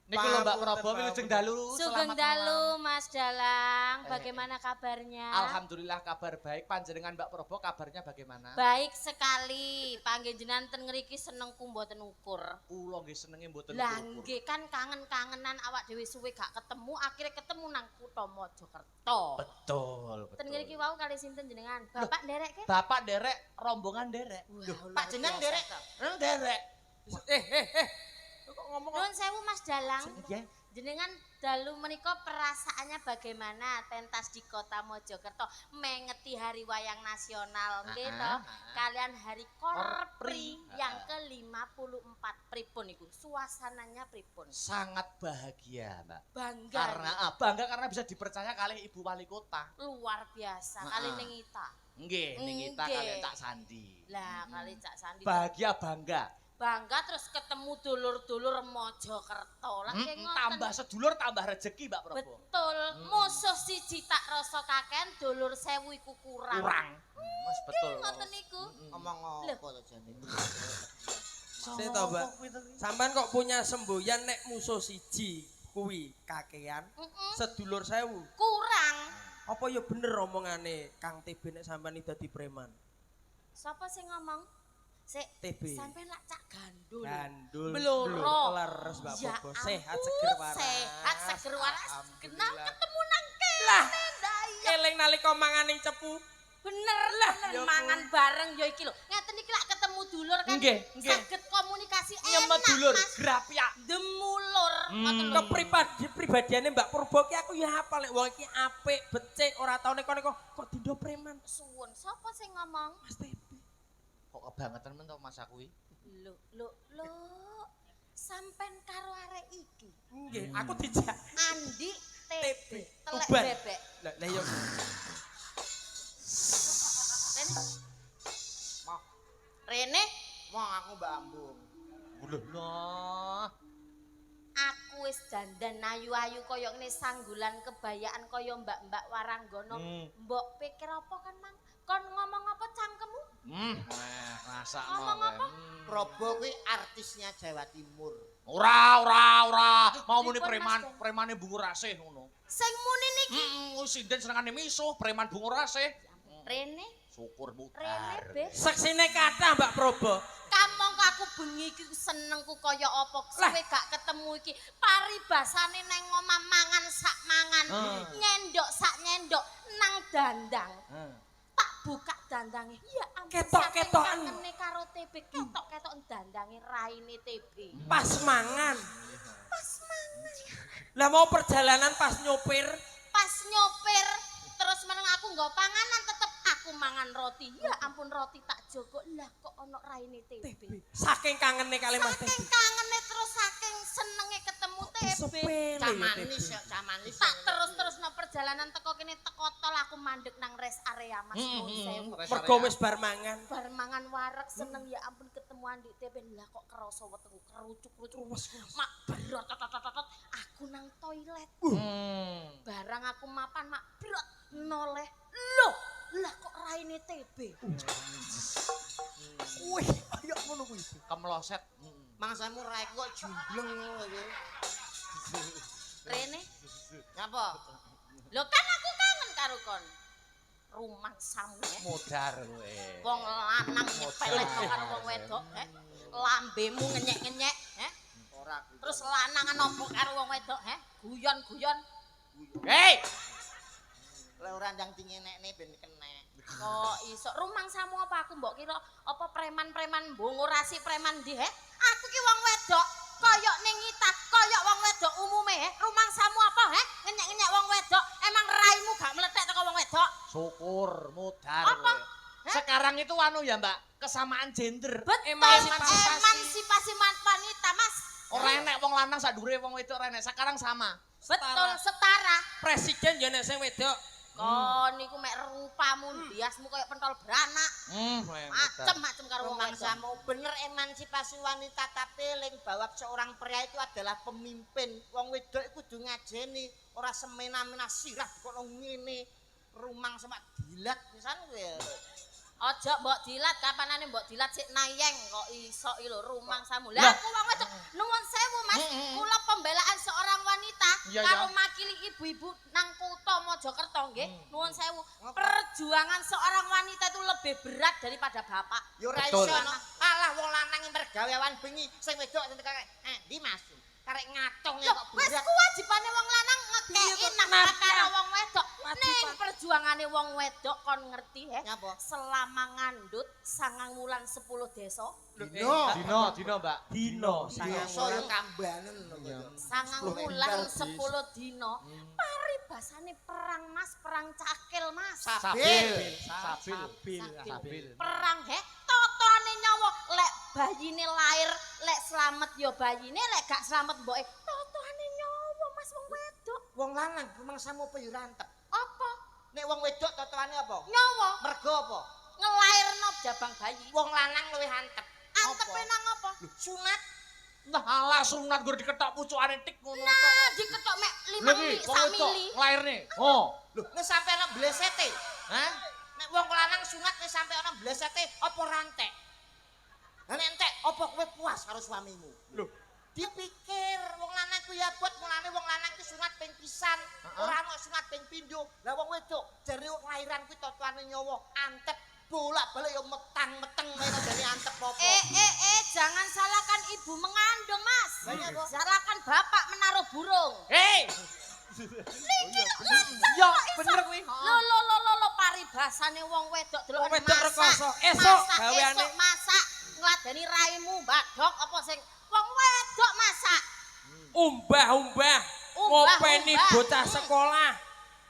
Niku lho Mbak Probo wilujeng dalu. Sugeng dalu Mas Dalang, bagaimana kabarnya? Alhamdulillah kabar baik. Panjenengan Mbak Probo kabarnya bagaimana? Baik sekali. Panjenengan ten ngriki senengku mboten ukur. Kula nggih senenge mboten Lah ukur. nggih kan kangen-kangenan awak dhewe suwe gak ketemu, akhirnya ketemu nang Kutha Mojokerto. Betul. Ten ngriki wau kali sinten jenengan? Bapak nderek ke? Bapak derek, rombongan derek. Pak jenengan derek ta? Derek. Kok ngomong Nuwun sewu Mas Dalang. Nggih. Jenengan dalu menika perasaannya bagaimana pentas di Kota Mojokerto mengeti hari wayang nasional nggih toh kalian hari Korpri yang ke-54 pripun iku suasananya pripun Sangat bahagia, Mbak. bangga Bangga karena bisa dipercaya kali Ibu Wali Kota. luar biasa kali ning Ita Nggih, ning kita Nggih. kalian Cak Sandi. lah kali Cak Sandi Bahagia bangga. bangga terus ketemu dulur-dulur Mojokerto lah nggih ngoten. Tambah sedulur tambah rezeki, Mbak Probo. Betul, musuh siji tak rasa kaken, dulur sewu iku kurang. Mas betul. Ngoten niku. Ngomong Lho. apa to jane? Saya tau Mbak. Sampean kok punya semboyan nek musuh siji kuwi kakean, sedulur sewu. Kurang. Apa ya bener omongane Kang TB nek sampean dadi preman? Sapa sing ngomong? Sik, TB. sampean lak cak gandul. Gandul. Bloro. Leres Mbak Ya Bobo. ampun, Sehat seger waras. Sehat seger waras. Kenal Alhamdulillah. ketemu nang kene. Lah. Ndaya. Eling nalika mangan ning cepu. Bener lah Ya mangan bareng ya iki lho. Ngeten iki lak ketemu dulur kan Nggih, nggih. saged komunikasi Nyemet enak, dulur, Mas. grapyak. Demulur. Ngoten lho. Kepribadiane Mbak Purbo ki aku ya hafal nek wong iki apik, becik, ora tau neko-neko kok dindo preman. Suwun, sapa sing ngomong? Mas TB. Kok kebangetan men to Mas aku iki? Lho, sampen karo arek iki. Nggih, aku dijak. Andi TB, telek Uban. bebek. Lah ya Rene, Mau Rene, mau aku Mbak Ambung. Lah. aku wis dandan ayu-ayu kaya ngene sanggulan kebayaan kaya mbak-mbak Waranggono. Mbok pikir apa kan, Mang? Kon ngomong apa cangkemmu? Rasa Ngomong apa? Probo kuwi artisnya Jawa Timur. Ora. Mau muni Pripun, preman, Mas Den? premane bungu rasih ngono. Sing muni niki. Wis sinden senengane misuh, preman bungu rasih. Rene, Syukur Rene, mutar. Be. saksine kathah Mbak Probo. Kamong aku bengi iki senengku kaya apa suwe gak ketemu iki paribasane nang omah mangan sak mangan nyendok sak nyendok nang dandang tak buka dandange ya ampun Ketok-ketokan. ngene karo TB ketok-ketok dandange raine TB Pas mangan. Lah mau perjalanan pas nyopir. terus meneng aku nggo panganan tetep aku mangan roti ya ampun roti tak jogo lah kok ono raine TB Saking kangene kali Mas TB. saking kangene terus saking senenge ketemu TB Sepele ya, Camanis TB. ya, camanis. tak terus no perjalanan teko kene teko tol aku mandek nang rest area Mas Nuwun sewu Mergo wis bar mangan. bar mangan wareg seneng ya ampun ketemu Andi TB lah kok kerasa wetengku kerucuk-kerucuk mak berot tot aku nang toilet barang aku mapan mak berot noleh loh lah kok raine TB Wih, ayo ngono kuwi. Kemloset. Mangsamu raek kok jumbleng ngono iki. Rene Ngapa? lho kan aku kangen karo kon rumah samu ya Modar kowe. wong lanang nyepelek karo wong wedok lambemu ngenyek-ngenyek Ora terus lanangan opo karo wong wedok guyon-guyon Hei, lek ora ndang dingenekne ben kenek. kok iso rumang samu apa aku mbok kira apa preman-preman mbungu rasi preman ndi aku ki wong wedok koyok ning Ita koyok wong wedok umume rumang samu apa ngenyek-ngenyek wong wedok emang raimu gak meletek teko wong wedok syukur modar Apa? kowe. sekarang itu anu ya Mbak, kesamaan gender. Betul, emansipasi wanita, Mas. Ora enek wong lanang sak dhuwure wong wedok ora enek. Sekarang sama. Betul, setara. Presiden ya nek sing wedok. Kon niku mek rupamu ndiasmu koyo pentol beranak. Macem-macem karo wong wedok. Mangsamu bener emansipasi wanita tapi ling bahwa seorang pria itu adalah pemimpin. Wong wedok iku kudu ngajeni, ora semena-mena sirah kok ngene. Rumang sama dilat pisan kuwi. Aja mbok dilat, kapanane mbok dilat sik nayeng kok iso lho rumang samu. Lah Lah. aku wong wedok nuwun sewu Mas, kula pembelaan seorang wanita Iya, karo iya. makili ibu-ibu nang kutha Mojokerto nggih. Nuwun sewu. Perjuangan seorang wanita itu lebih berat daripada bapak. Yo ora Betul. iso no. Alah wong lanang mergawean bengi sing wedok sing karek ndi Mas? Karek ngatong Loh, kok wis berat. kewajibane wong lanang ngekeki nafkah karo wong wedok. Wajiban. Ning perjuangane wong wedok kon ngerti he? Nyapa? Selama ngandut 9 wulan 10 desa. Dino Mbak. Dino Biasa yo kambanen lho. Sangang wulan 10 dino paribasane perang Mas, perang cakil Mas. Sabil. Sabil. Perang he totone nyawa lek bayine lair lek slamet ya bayine lek gak slamet mboke totone nyawa Mas wong wedok. Wong lanang mangsamu apa yo rantep. Apa? Nek wong wedok totoane apa? Nyawa Mergo apa? ngelairno jabang bayi. Wong lanang luwih antep. Antepe nang apa? Sunat. Nah, alah sunat gur diketok pucukane tik ngono to. Nah, diketok mek 5 Lha mili iki wong sak wedok mili. lairne. Oh. Lho, nek sampe ana blesete. Hah? Nek wong lanang sunat nek sampe ana blesete apa rantek? Lah nek entek apa kowe puas karo suamimu? Lho. Dipikir wong lanang ku ya buat mulane wong lanang ku sunat ping pisan, ora ana sunat ping pindho. Lah wong wedok jare lahiran kuwi totoane nyawa antep bolak-balik yo metang-meteng mene dari antep apa. Jangan salahkan ibu mengandung, Mas. Lah iya, Bu. Salahkan bapak menaruh burung. Hei. Ya, bener kuwi. Lo paribasane wong wedok delok Wong wedok rekoso. Esuk gaweane. esuk masak ngladeni raimu mbadok apa sing wong wedok masak. Umbah-umbah. Ngopeni Umbah-umbah. bocah sekolah.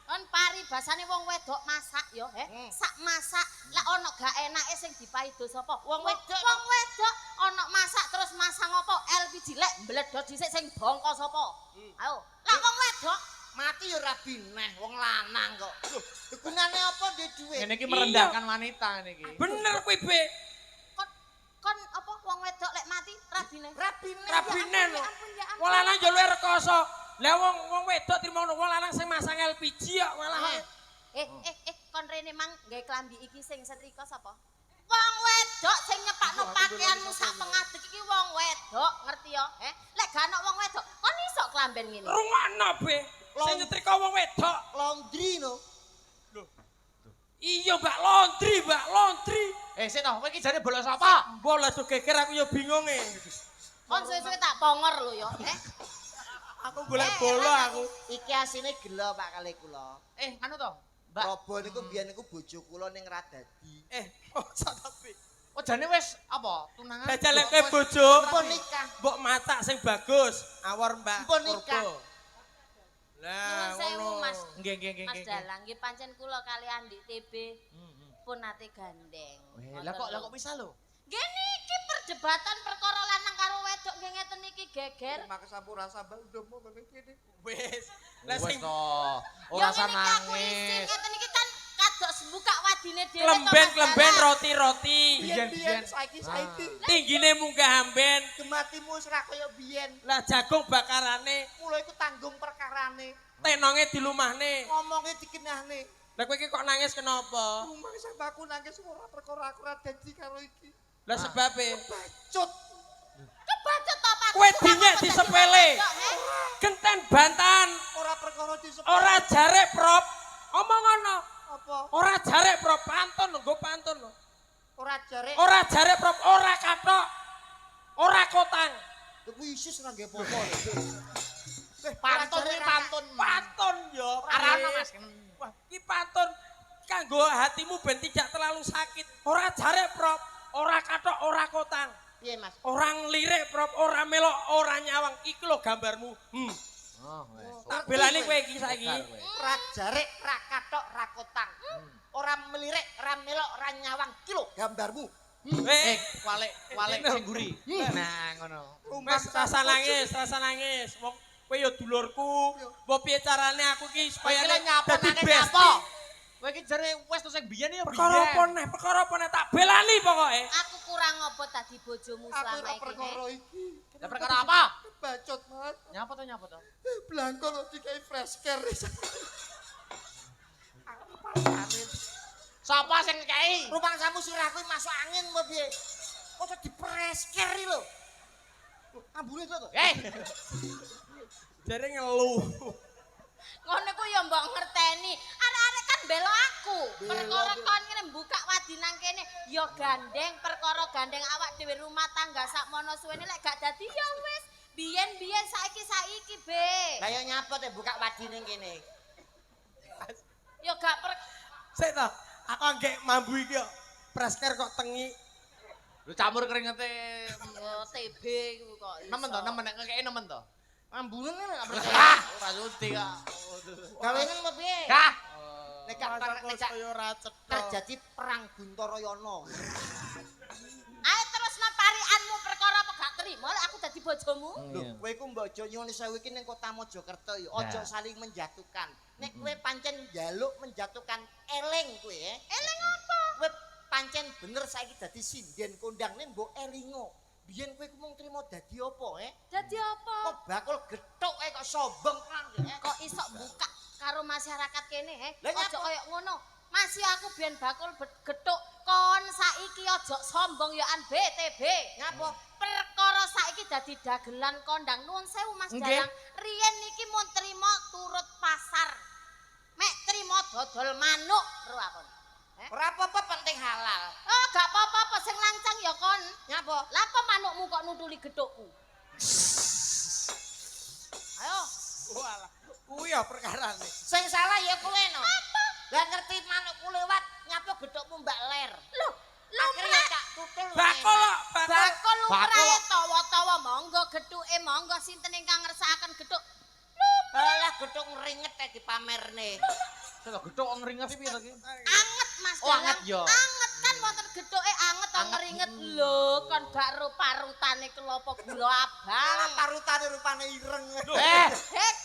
Kon paribasane wong wedok masak yo, sak masak lek ana gak enake sing dipaido sapa? Wong wedok. Wong wedok ana masak terus masang apa? LPG lek mbledot dhisik sing bongko sapa? Ayo, lek wong wedok Mati yo rabi neh wong lanang kok. Lho, gunane apa ndek dhuwit? Ngene iki merendahkan wanita niki. Bener kuwi, Be. kon apa wong wedok lek mati rabine. Rabine. Rabine lho. Ya ampun. Wong lanang yo luwih rekoso. Lah wong wedok trimo wong lanang sing masang LPG kok malah. Kon rene mang gawe klambi iki sing setrika sapa? Wong wedok sing nyepakno pakaianmu sak pengadeg iki wong wedok, ngerti ya? Lek gak ana wong wedok, kon iso klamben ngene. Rungokno, Be. Sing nyetrika wong wedok. Laundry no. Iya, Mbak Laundry, Mbak Laundry. Sik to, kowe iki jane bolos apa? Bola do geger aku yo bingung Kon suwe-suwe tak pongor lho ya, Aku golek bola aku. Iki asine gelo Pak kali kula. Anu to, Mbak. Robo niku biyen niku bojo kula ning Radadi. Ojo tapi. Oh jane wis apa? Tunangan. Dajaleke bojo. Pun nikah. Mbok matak sing bagus. Awor, Mbak. Pun nikah. Purpo. Lah, Nuwun sewu ngono. Mas. Nggih. Mas Dalang nggih pancen kula kalian di TB pun nate gandeng. Lah kok bisa lho? Nggih niki perdebatan perkara lanang karo wedok nggih ngeten niki geger. Maka sampura sabar udah mau kene. Wis. Lah Wis sing to. Ya Ora usah ngene iki aku isin, nangis. ngeten iki kan kados buka wadine dhewe to, Mas klemben Dalang. roti-roti. Biyen. saiki. Tinggine munggah amben. Gematimu wis ra kaya biyen. Lah jagung bakarane, Mula iku tanggung perkarane. tenonge dilumahne. Ngomonge dikenahne. Lah kowe iki kok nangis kenapa? Rumah sampe aku nangis ora perkara aku ora janji karo iki. Lah sebabe Bacut. Kebacut to Pak. kowe dinyek disepele. Genten bantan, Ora perkara disepele. ora jarek prop. Omong ngono. Apa? Ora jarek prop, pantun lho, nggo pantun lho. Ora jare. Ora jarek prop, ora kathok. Ora kotang. Kuwi isis ora nggih apa-apa lho. Pantun iki pantun. Pantun yo. Arana Mas. Wah, iki pantun kanggo hatimu ben tidak terlalu sakit. Ora jarek prop, ora kathok, ora kotang. Piye Mas? Orang lirik prop, ora melok, ora nyawang. Iki lho gambarmu. Oh, Tak belani kowe iki saiki. Rajarek ra kathok ra kotang. Ora melirek ra melok ra nyawang kilo gambarmu. Walik sing guri. Nah, ngono. Wes rasa nangis. Wong kowe ya dulurku. Mbok piye carane aku iki supaya Kowe nyapa dadi nangis besti. apa? Kowe iki jare wes to sing biyen ya biyen. Perkara apa neh tak belani pokoke. Aku kurang apa tadi bojomu Aku selama ora iki? perkara iki. Ya perkara apa? Bacot, Mas. Nyapa to? Blangkon kok dikai fresh care. Sapa sing ngekei? Rumang samu sirahku masuk angin apa piye? Kok dipres care lho. Ambune to. Jare ngeluh. Ngono ku ya mbok ngerteni. Arek-arek kan bela aku. Perkara kon ngene buka wadi nang kene ya gandeng perkara gandeng awak dhewe rumah tangga sakmono suwene lek gak dadi ya wis. Biyen saiki Be. Lah ya nyapa teh buka wadi ning kene. Ya gak Sik to, aku anggek mambu iki kok presker kok tengi. Lu campur keringete TB iku kok. nemen to, nek ngekei nemen to. Ambune nek Ora suti kak. gawene apa piye? Kah? Nek terjadi perang Buntara Yana. Ayo terus parianmu perkara apa gak terima lek aku dadi bojomu? Lho, kowe iku mbok aja nyuwun sewu iki ning Kota Mojokerto ya, aja saling menjatuhkan. Nek kowe pancen njaluk menjatuhkan eling kowe, Eling apa? Kowe pancen bener saiki dadi sinden kondangne mbok elingo. Biyen kowe ku mung trimo dadi apa, Dadi apa? Kok bakul gethuk kok sombong kan, Kok iso buka karo masyarakat kene, Lah Aja nyapa? koyo ngono. Masih aku biyen bakul gethuk kon saiki aja sombong ya an BTB. Ngapa? Perkara saiki dadi dagelan kondang. Nuwun sewu Mas Nggih. Dalang. Riyen niki mun trima turut pasar. Mek trima dodol manuk ro akon. Ora apa-apa penting halal. Oh, gak apa-apa sing lancang ya kon. Nyapa? Lah apa manukmu kok nutuli gethukku? Ayo. Walah, kuwi ya perkarane. Sing salah ya kowe no. Apa? Lah ngerti manukku lewat nyapa gethukmu Mbak Ler. Loh, Akhirnya tak tutul. Bakul kok, bakul. bakul lumrahe Bakul. tawa-tawa monggo gethuke monggo sinten ingkang ngersakaken gethuk. Alah gethuk ngringet dipamerne. Sing gethuk ngringet piye to iki? Anget Mas Oh, anget Dalang. ya. Anget kan wonten gethuke anget to Anget. ngeringet lho kon gak ro parutane kelapa gula Alah abang. parutane rupane ireng.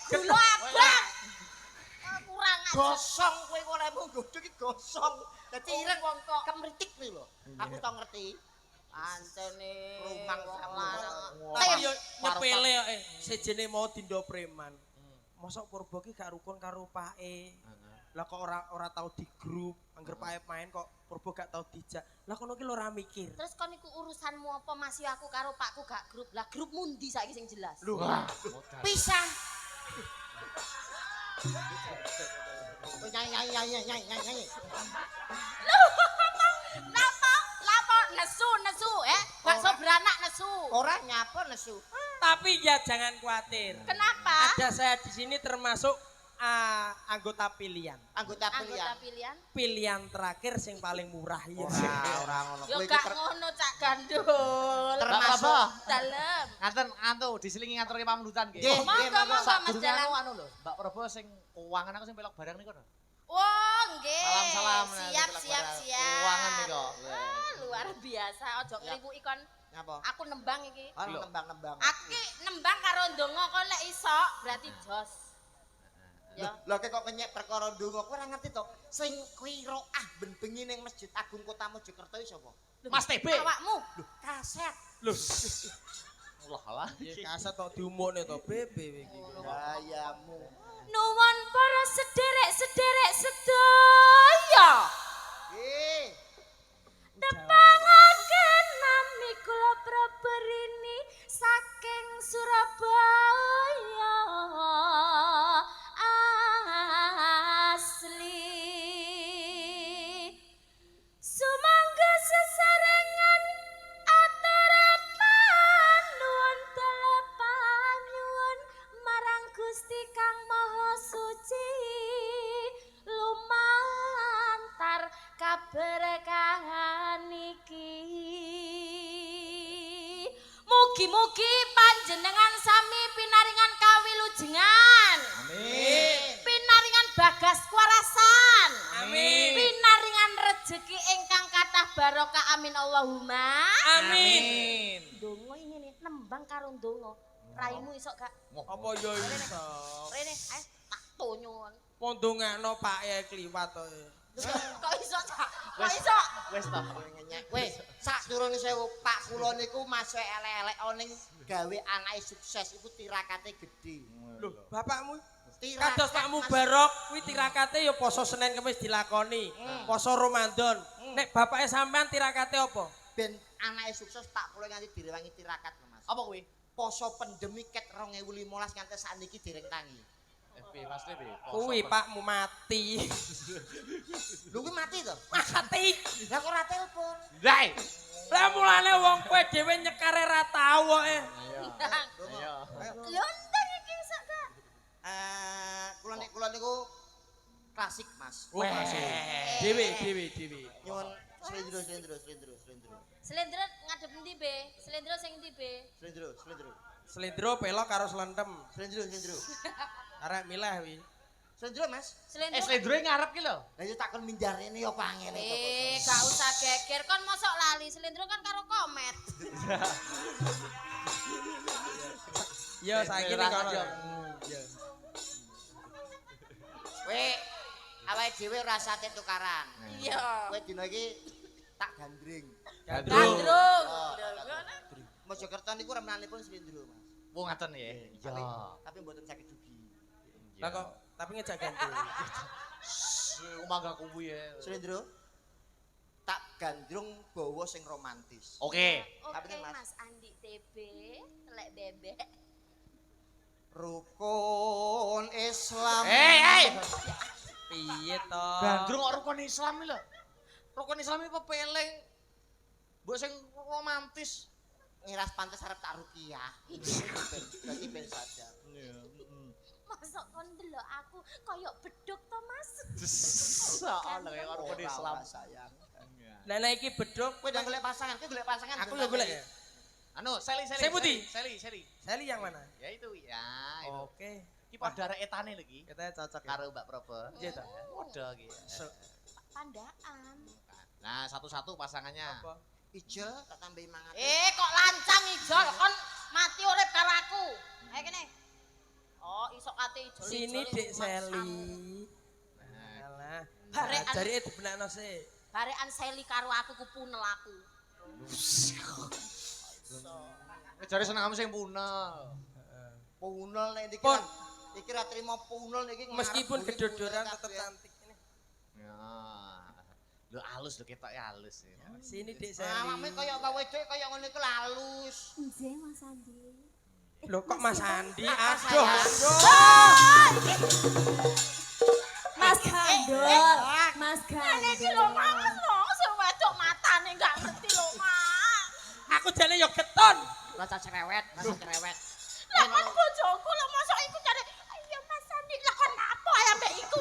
Gula abang. Kurang aja. Gosong kowe kok lemu godhog iki gosong. Dadi ireng Wong kok kemritik kuwi lho. Aku tau ngerti. pancene Rumang wong kamu. lanang. Tapi yo nyepele kok sejene mau dindo preman. Mosok Purba ki gak rukun karo pake. Lah kok ora tau di grup, angger pake main kok Purba gak tau dijak. Lah kono ki lho ora mikir. Terus kon iku urusanmu apa masih aku karo pakku gak grup. Lah grup mundi saiki sing jelas. Wah, Pisah. Nyanyi. Lapo nesu bakso beranak nesu. Ora nyapa nesu. Tapi ya jangan khawatir. Kenapa? Ada saya di sini termasuk anggota pilihan. Anggota Anggota pilihan. pilihan. Pilihan terakhir yang paling murah ya. Ora ngono. Yo Kowe iku gak ngono Cak Gandul. termasuk Dalem. Ngaten diselingi ngaturke pamulutan nggih. Nggih, Monggo nggih, monggo Mas Sadurunge Dalang. anu lho, Mbak Prabowo sing keuangan aku sing pelok barang niku lho. Wah, nggih. Salam-salam. Siap. Keuangan niku. Ah, luar biasa. Ojo ngriwuki kon. nyapa? Aku nembang iki. Ora nembang-nembang. Aku ki nembang karo ndonga kok lek iso berarti jos. Ya. Lho kok menyek perkara ndonga kowe ora ngerti to. Sing qiroah ben-bengi ning Masjid Agung Kota Mojokerto iki sapa? Mas TB. Awakmu. Lho, kaset. Loh, Allah Allah. kaset tok diumukne to BB iki. Gayamu. Nuwun para sederek sedaya. Eh, Tepangaken nami kula Praberini saking Surabaya asli. Sumangga sesarengan aturapan nuwun telepan nyuwun marang Gusti Kang Maha Suci lumantar kaberkahan iki. Mugi-mugi panjenengan sami pinaringan kawilujengan gagas kuarasan. Amin. Pinaringan rejeki ingkang kathah barokah amin Allahumma. Amin. Donga ini nembang karo donga. Raimu iso gak? Apa ya iso? Rene, ayo tak tonyon. Wong ndongakno Pak ya kliwat to. Kok iso tak? Kok iso? Wis to. Weh, sak durunge sewu Pak kula niku masih elek-elek ning gawe anake sukses iku tirakate gedhe. Lho, bapakmu Tirakat, kados Pak Mas. Mubarok kuwi tirakate ya poso Senin Kamis dilakoni. Poso Ramadan. Nek bapake sampean tirakate apa? Ben anake sukses tak kula nganti direwangi tirakat lho Mas. Apa kuwi? Poso pandemi ket 2015 nganti sakniki dereng tangi. Mas Lebi. Kuwi Pakmu mati. Lho kuwi mati to? Mati. Lah kok ora telepon? Dai. Lah mulane wong kowe dhewe nyekare ra tau kok. Iya. Lontong iki iso gak? Kula niku klasik Mas. Weh. Dhewe. Nyuwun slendro. Slendro ngadep endi, Be? Slendro sing endi, Be? Slendro pelok karo slentem. Slendro. Arek milih wi. Slendro Mas. Slendro. Slendroe ngarep ki lho. Lah yo takon minjar rene yo pangene to. Gak usah geger kon mosok lali. Slendro kan karo komet. Yo saiki ning kono. Kowe awake dhewe ora sate tukaran. Iya. Kowe dina iki tak gandring. Gandrung. Mojokerto niku remenanipun slendro Mas. Wong ngaten ya. Tapi mboten sakit dugi. Lah kok tapi ngejak gandrung. Umangga kuwi ya. Slendro tak gandrung bawa sing romantis. Oke. Tapi Oke, Mas. Mas Andi TB, telek bebek. Rukun Islam. Hei. Piye to? Gandrung kok rukun Islam iki lho. Rukun Islam iki pepeleng. Mbok sing romantis. Ngiras pantes arep tak rukiah. Dadi ben sadar. Masuk kon delok aku koyok beduk to, Mas. Soale kaya rukun Islam. Sayang. Lah nek iki bedhok Kowe udah golek pasangan, kowe golek pasangan. aku yo golek ya. Anu, Seli. Sing putih? Seli. Seli yang mana? Ya itu ya. Itu. Oke. Iki padha arek etane lho iki. Kita cocok ya. Karo Mbak Probo. Iya ta. Padha iki. Pandaan. Nah, satu-satu pasangannya. Apa? Ijo tak tambahi mangan. Kok lancang ijol kon mati urip karo aku. Ayo kene. Oh, iso kate ijol. Sini Dek Seli. Alah. Barekan. Jari dibenakno sik. Barekan Seli karo aku ku punel aku. Jare seneng kamu sing punel. Punel nek iki. Pun. Iki ra trimo punel niki. Meskipun kedodoran tetep cantik ini. Ya. Lho halus lho ketok ya halus. Sini Dek Awakmu Seli. kaya wong wedok kaya ngene iku halus. Nggih, Mas Andi. Loh kok Mas Andi? Aduh. Mas Gandol, Mas Ini iki lho Gandol. Mas, lho sing wedok matane gak ngerti lho, Mas. Aku jane yo keton. Rasa cerewet. Lah kan bojoku lho mosok iku jare ayo Mas Andi lah kon apa ya mbek iku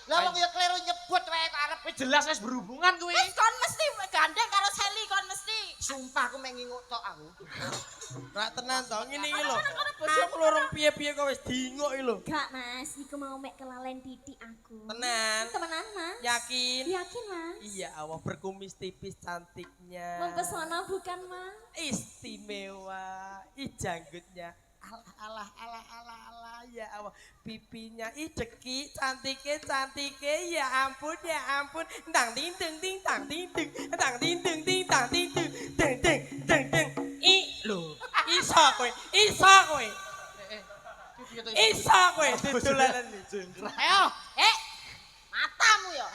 Lah wong ya kleru nyebut wae kok arep Wis jelas wis berhubungan kuwi. Wis kon mesti gandeng karo Seli kon mesti. sumpah aku menginguk tok aku. Ra tenan to ngene iki lho. Aku lorong piye-piye kok wis dinguk iki lho. Gak Mas, iku mau mek kelalen titik aku. Tenan. Temenan Mas? Yakin? Yakin Mas? Iya, Allah berkumis tipis cantiknya. Mempesona bukan Mas? Istimewa. Ih janggutnya. Alah ya Allah. Pipinya ih cekik, cantike ya ampun. Tang ting ting tang ting ting tang ting ting tang ting ting. Lho, iso kowe. Iso kowe dolanan iki. Ayo, matamu yo,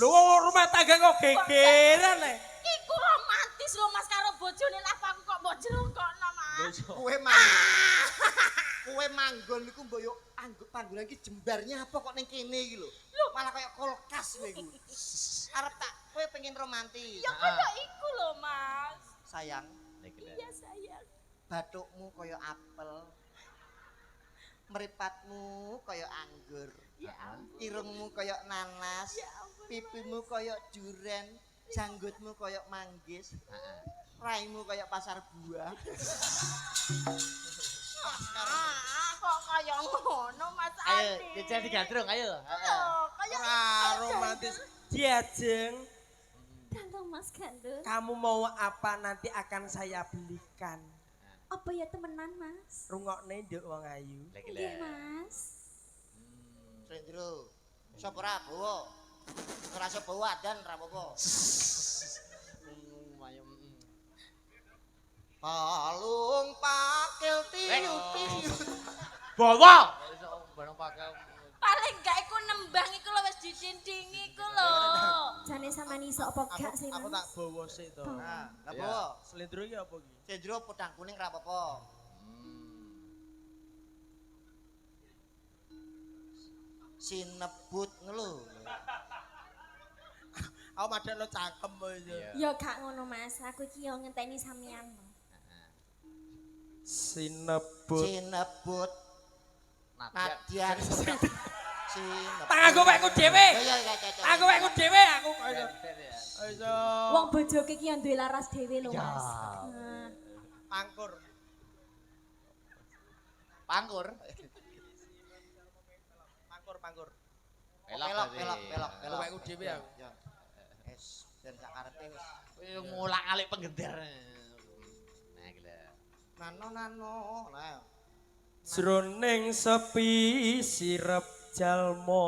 Lho rumah tangga kok gegeran le. Iku romantis lho Mas karo bojone lah aku kok mbok jerungkokno Mas. Kowe manggon niku mbok yo anggap panggonan iki jembarnya apa kok ning kene iki lho. Malah kaya kulkas kowe iku. Arep tak kowe pengen romantis. Ya kaya iku lho Mas. Sayang, Iya sayang. bathukmu kaya apel. Mripatmu kaya anggur. Ya ampun. Irungmu kaya nanas. Ya ampun. Pipimu kaya duren. Janggutmu kaya manggis. Raimu kaya pasar buah. Kok kaya ngono Mas Ayo, jajal digandrung, ayo. Kaya Romantis. Diajeng, Ganteng Mas Gandul. kamu mau apa nanti akan saya belikan. Apa ya temenan Mas? Rungokne nduk wong ayu. Nggih Mas. Slendro. Sapa ra bawa? Ora iso bawa adan ra apa-apa. Palung pakil tiu-tiu. Bawa. Barang pakai. paling gak iku nembang iku lho wis didindingi iku lho. Jane sampean iso apa gak sih Aku tak Mas? bawa sih to. Nah, lah bawa. Slendro iki apa iki? Slendro pedang kuning ra apa-apa. Sinebut ngelu. Aku madakno cangkem kok iki. Ya gak ngono Mas, aku iki yo ngenteni sampean. Sinebut. Sinebut Nadian. Sinebut. Tanganku wekku dhewe. Ya. Aku wekku dhewe aku kok iso. Iso. Wong bojoke iki yo duwe laras dhewe lho Ya. Mas. Nah, Pangkur. Pangkur. Pangkur. Pelok. Wekku dhewe aku. Ya. Wis ben sak karepe wis. Kowe ngulak-alik penggender. Nah, gila. Nano. Nah. Jroning sepi sirep jalma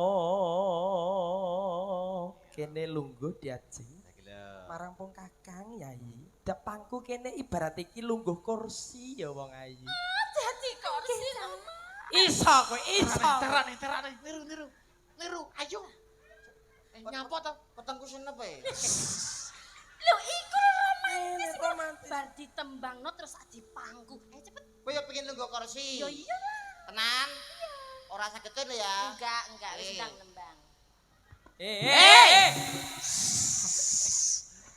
kene lungguh diajeng Nah, gila. marang pung kakang yai depangku kene ibarat iki lungguh kursi ya wong ayu Dadi kursi lho. iso kowe iso Terane, niru, ayo. Nyapa to? Petengku sinep e. Lho iku romantis iku. romantis. Bar ditembangno terus dipangku. Ayo cepet. Kowe yo pengen lungguh kursi. Yo iya lah. Tenan. Ora sagetin lho ya. Enggak wis Eh. ndang nembang.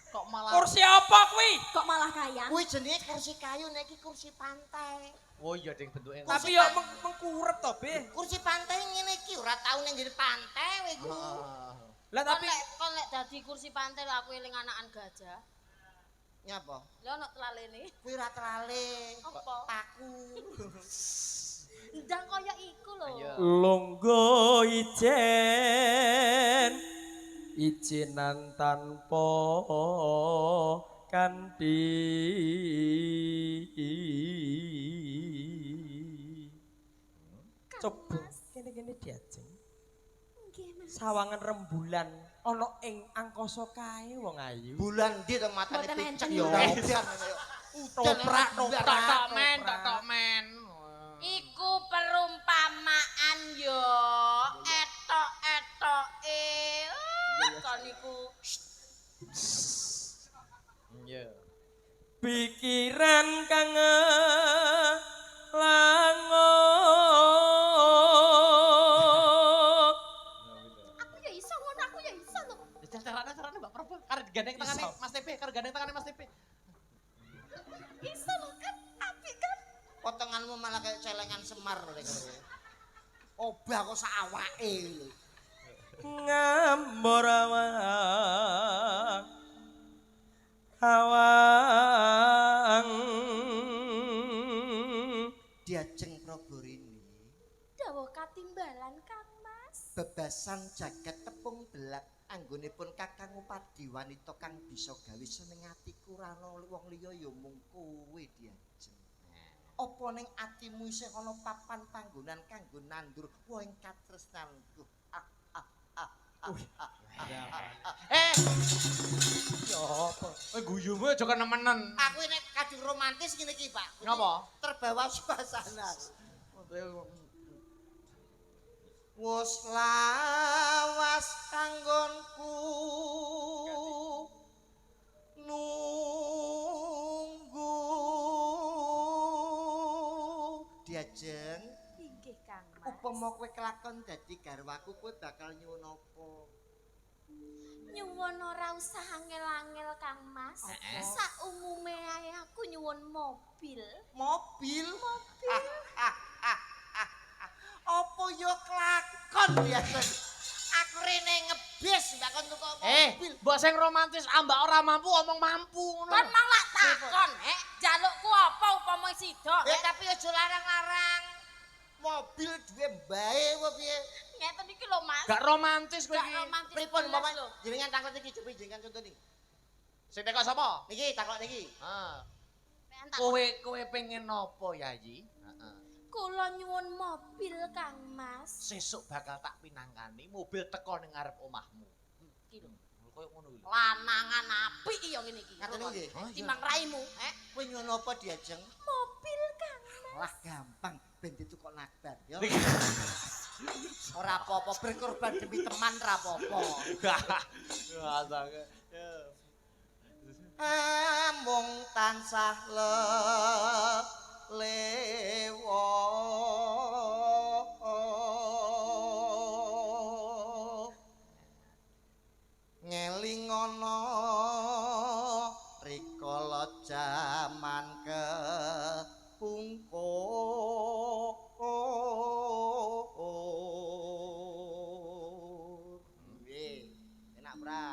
Kok malah kursi apa kuwi kok malah kayang? Kuwi jenenge kursi kayu nek iki kursi pantai. Oh iya ding bentuke. tapi yo mengkurep to be Kursi pantai ngene iki ora tau ning ngene pantai kowe iku. lah tapi Kon lek dadi kursi pantai lho aku eling anakan gajah. Nyapa? Lho ono telalene. Kuwi ora telale. Apa? Paku. Ndang kaya iku lho. Ayo. lungguh ijenan tanpa kanthi coba kene-kene diajeng Nggih Mas. sawangan rembulan ana ing angkasa kae wong ayu Bulan ndi to matane Mboten picek enten. yo. toprak Tok men. Iku perumpamaan yo. Etok-etoke. Kon iku Iya. pikiran kang langok aku ya iso ngono aku ya iso lho. Terane Mbak Prabu. Kare gandeng tangane Iso. Mas TP, kare gandeng tangane Mas TP. Iso lho kan apik kan. Potonganmu malah kayak celengan Semar lho kowe. Obah kok sak awake lho. ngambor awang Diajeng Prabarini. Dawuh katimbalan Kang Mas. Bebasan jagat tepung belak anggonipun Kakang Upadi wanita kang bisa gawe seneng atiku ora ana wong liya ya mung kowe diajeng. Apa ning atimu isih ana papan panggonan kanggo nandur wa ing katresnanku. Ya apa? Guyumu aja kenemenan. Aku nek kadung romantis ngene iki, Pak. Ngapa? Terbawa suasana. Wus lawas kanggonku nunggu diajeng Inggih Kang Mas. upama kowe kelakon dadi garwaku kowe bakal nyuwun apa? Nyuwun ora usah angel-angel Kang Mas. Sak umume ae aku nyuwun mobil. Mobil. Apa yo kelakon biasa. Aku rene ngebis mbak kon tuku mobil. Mbok sing romantis ambak ora mampu omong mampu ngono. Kon mang lak takon, jalukku apa upama sida? Tapi aja larang-larang. mobil duwe mbae apa piye? Ngeten iki lho Mas. Gak romantis kowe Gak iki. romantis. Pripun belas Bapak lho. jenengan takon iki coba jenengan contoh niki. Sing tekok sapa? Niki takon niki. Heeh. Pengen tak- Kowe pengen nopo Yayi? Heeh. Kula nyuwun mobil Kang Mas. Sesuk bakal tak pinangkani mobil teko ning ngarep omahmu. Iki lho. Koyo ngono iki. Lanangan apik ya ngene iki. Ngaten nggih. Timbang raimu, Kowe nyuwun apa diajeng? Mobil Kang Mas. Lah gampang ben ditukok nakbar ya. Ora apa-apa berkorban demi teman ra apa-apa. Mung tansah lewo ngeling ana rikala jaman kepungkur. Nggih, enak pra.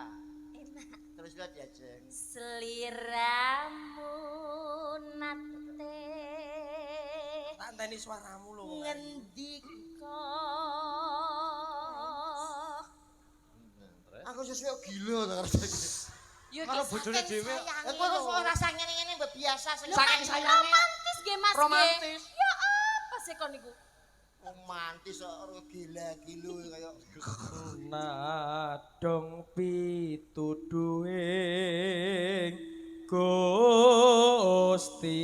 Enak. Terus lihat diajeng. Seliramu nate Tak enteni suaramu lho. ngendika Aku sesuai gila ta karo ya Karo bojone dhewe. Kowe kok ora ngene-ngene mbok biasa sing Saking sayange. romantis nggih Mas nggih. Romantis. Ya apa sih kon niku? romantis kok gila-gilo kaya Nadong pituduhing Gusti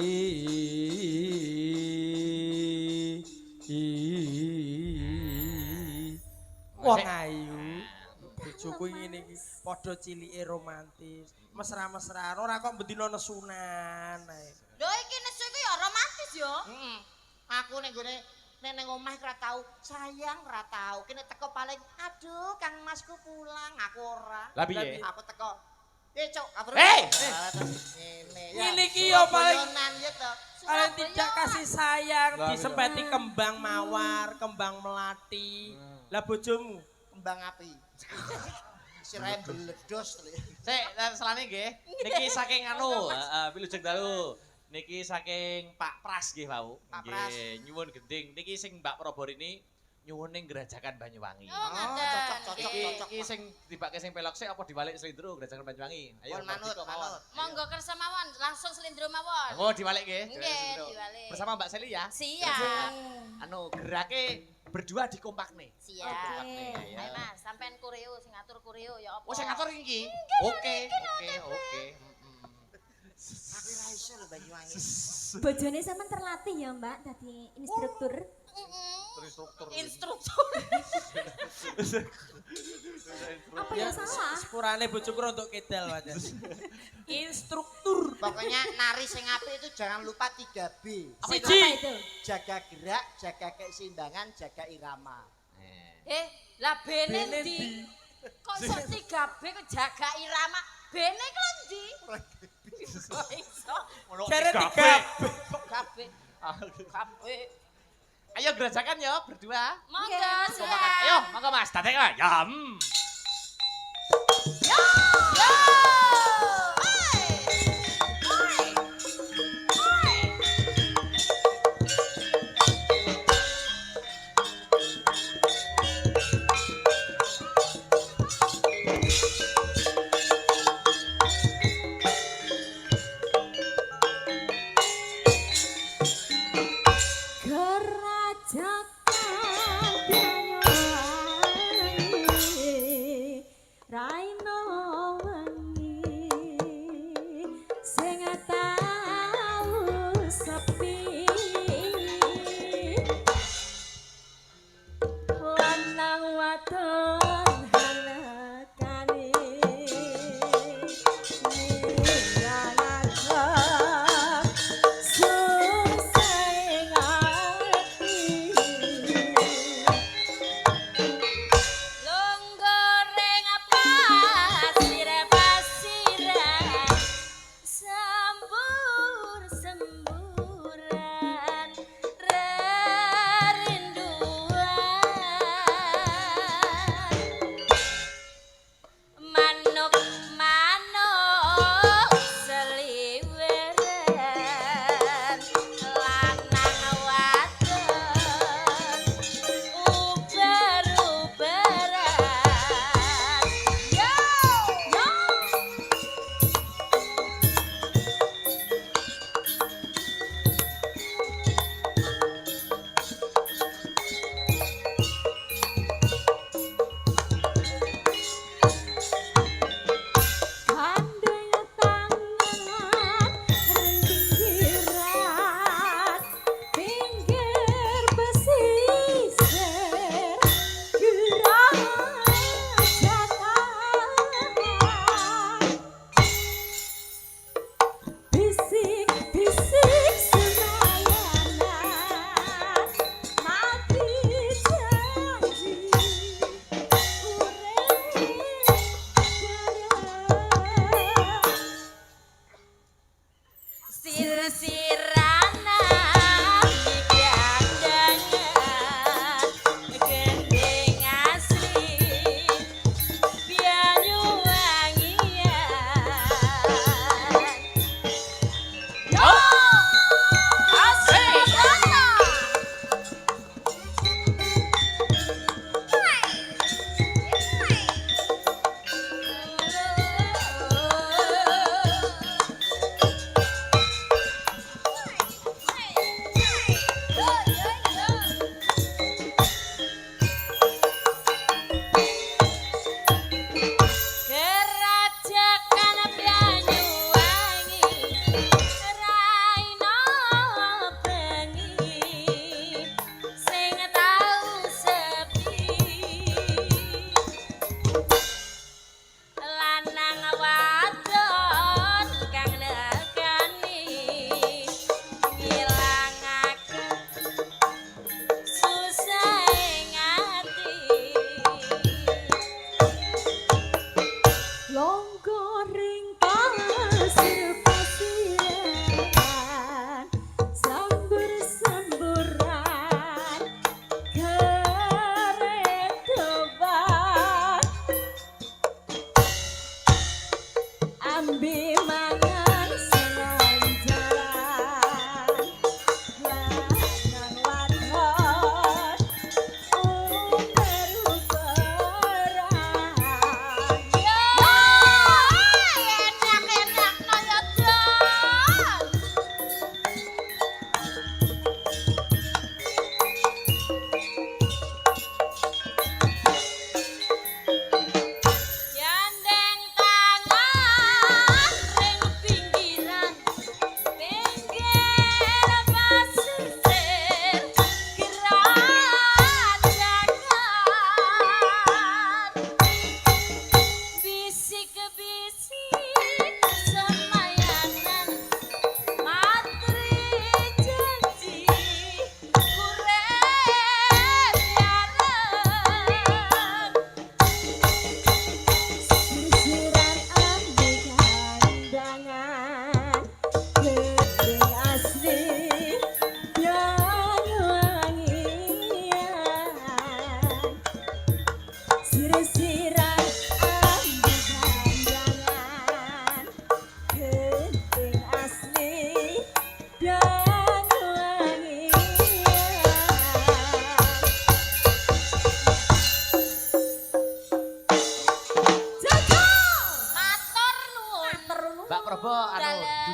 Wong ayu bojoku ngene iki padha cilike romantis mesra-mesra ora kok bendina nesunan ae. Lho iki nesu iku ya romantis yo. heeh aku nek gone nek ning omah ora tau sayang ora tau kene teko paling aduh Kang Masku pulang aku ora Lah piye? aku teko cuk kabur Hei! ngene Ngene iki yo paling Surabaya ya to paling tidak kasih sayang Lah, disempeti kembang mawar, kembang melati. Lah bojomu kembang api sirahe bledos Sik, selane nggih. Niki saking anu, heeh, wilujeng dalu. Niki saking Pak Pras nggih wau. Pak Pras. Nggih, nyuwun gending. Niki sing Mbak Proborini nyuwun ning Gerajakan Banyuwangi. Oh, ngaten. cocok Iki sing dibake sing pelok sik apa diwalik Slindro Gerajakan Banyuwangi. Ayo Pun manut Mbak Diko manut mawon. Monggo kersa mawon, langsung selindro mawon. Oh, diwalik nggih. Nggih, Slindro. diwalik. Bersama Mbak Seli ya. Siap. Anu gerake berdua dikompakne. Siap. Kompakne ya. Ayo Mas, sampean koreo sing ngatur koreo ya apa? Oh, sing ngatur iki. Oke. aku ora iso lho Banyuwangi Bojone sampean terlatih ya, Mbak, dadi instruktur. Terstruktur. Instruktur. Apa yang salah? sepurane bojoku untuk kedal wajan. Instruktur. pokoknya nari sing apik itu jangan lupa 3B Apa Siji. itu? jaga gerak jaga keseimbangan jaga irama Lah bene Bene ndi? ndi? Kok iso 3B kok jaga irama? Bene ku ndi? Kok iso? Jare 3B. Kabeh. Kabeh. Ayo gerajakan ya berdua. Monggo Kompak. siap. Ayo, monggo Mas. Dadek ya. Ya. Yo! Hai! Hai! Hai! Gerajakan Banyuwangi Raino wengi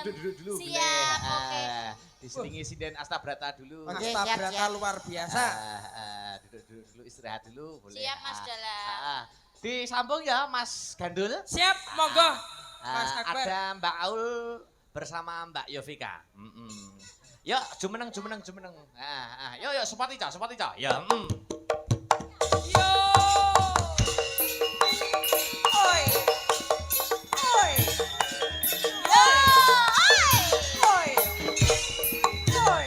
duduk dulu. Siap, boleh. oke. Diselingi sinden Astabrata dulu. Oke, Asta siap, Brata siap. luar biasa. Duduk dulu, istirahat dulu. Boleh. Siap, Mas Dala. Disambung ya, Mas Gandul. Siap, monggo. Mas Akbar. Ada Mbak Aul bersama Mbak Yovika. Yuk, jumeneng. Yuk, sepati ca. Ya, Yo. Oi. Oi. Oi. Oi.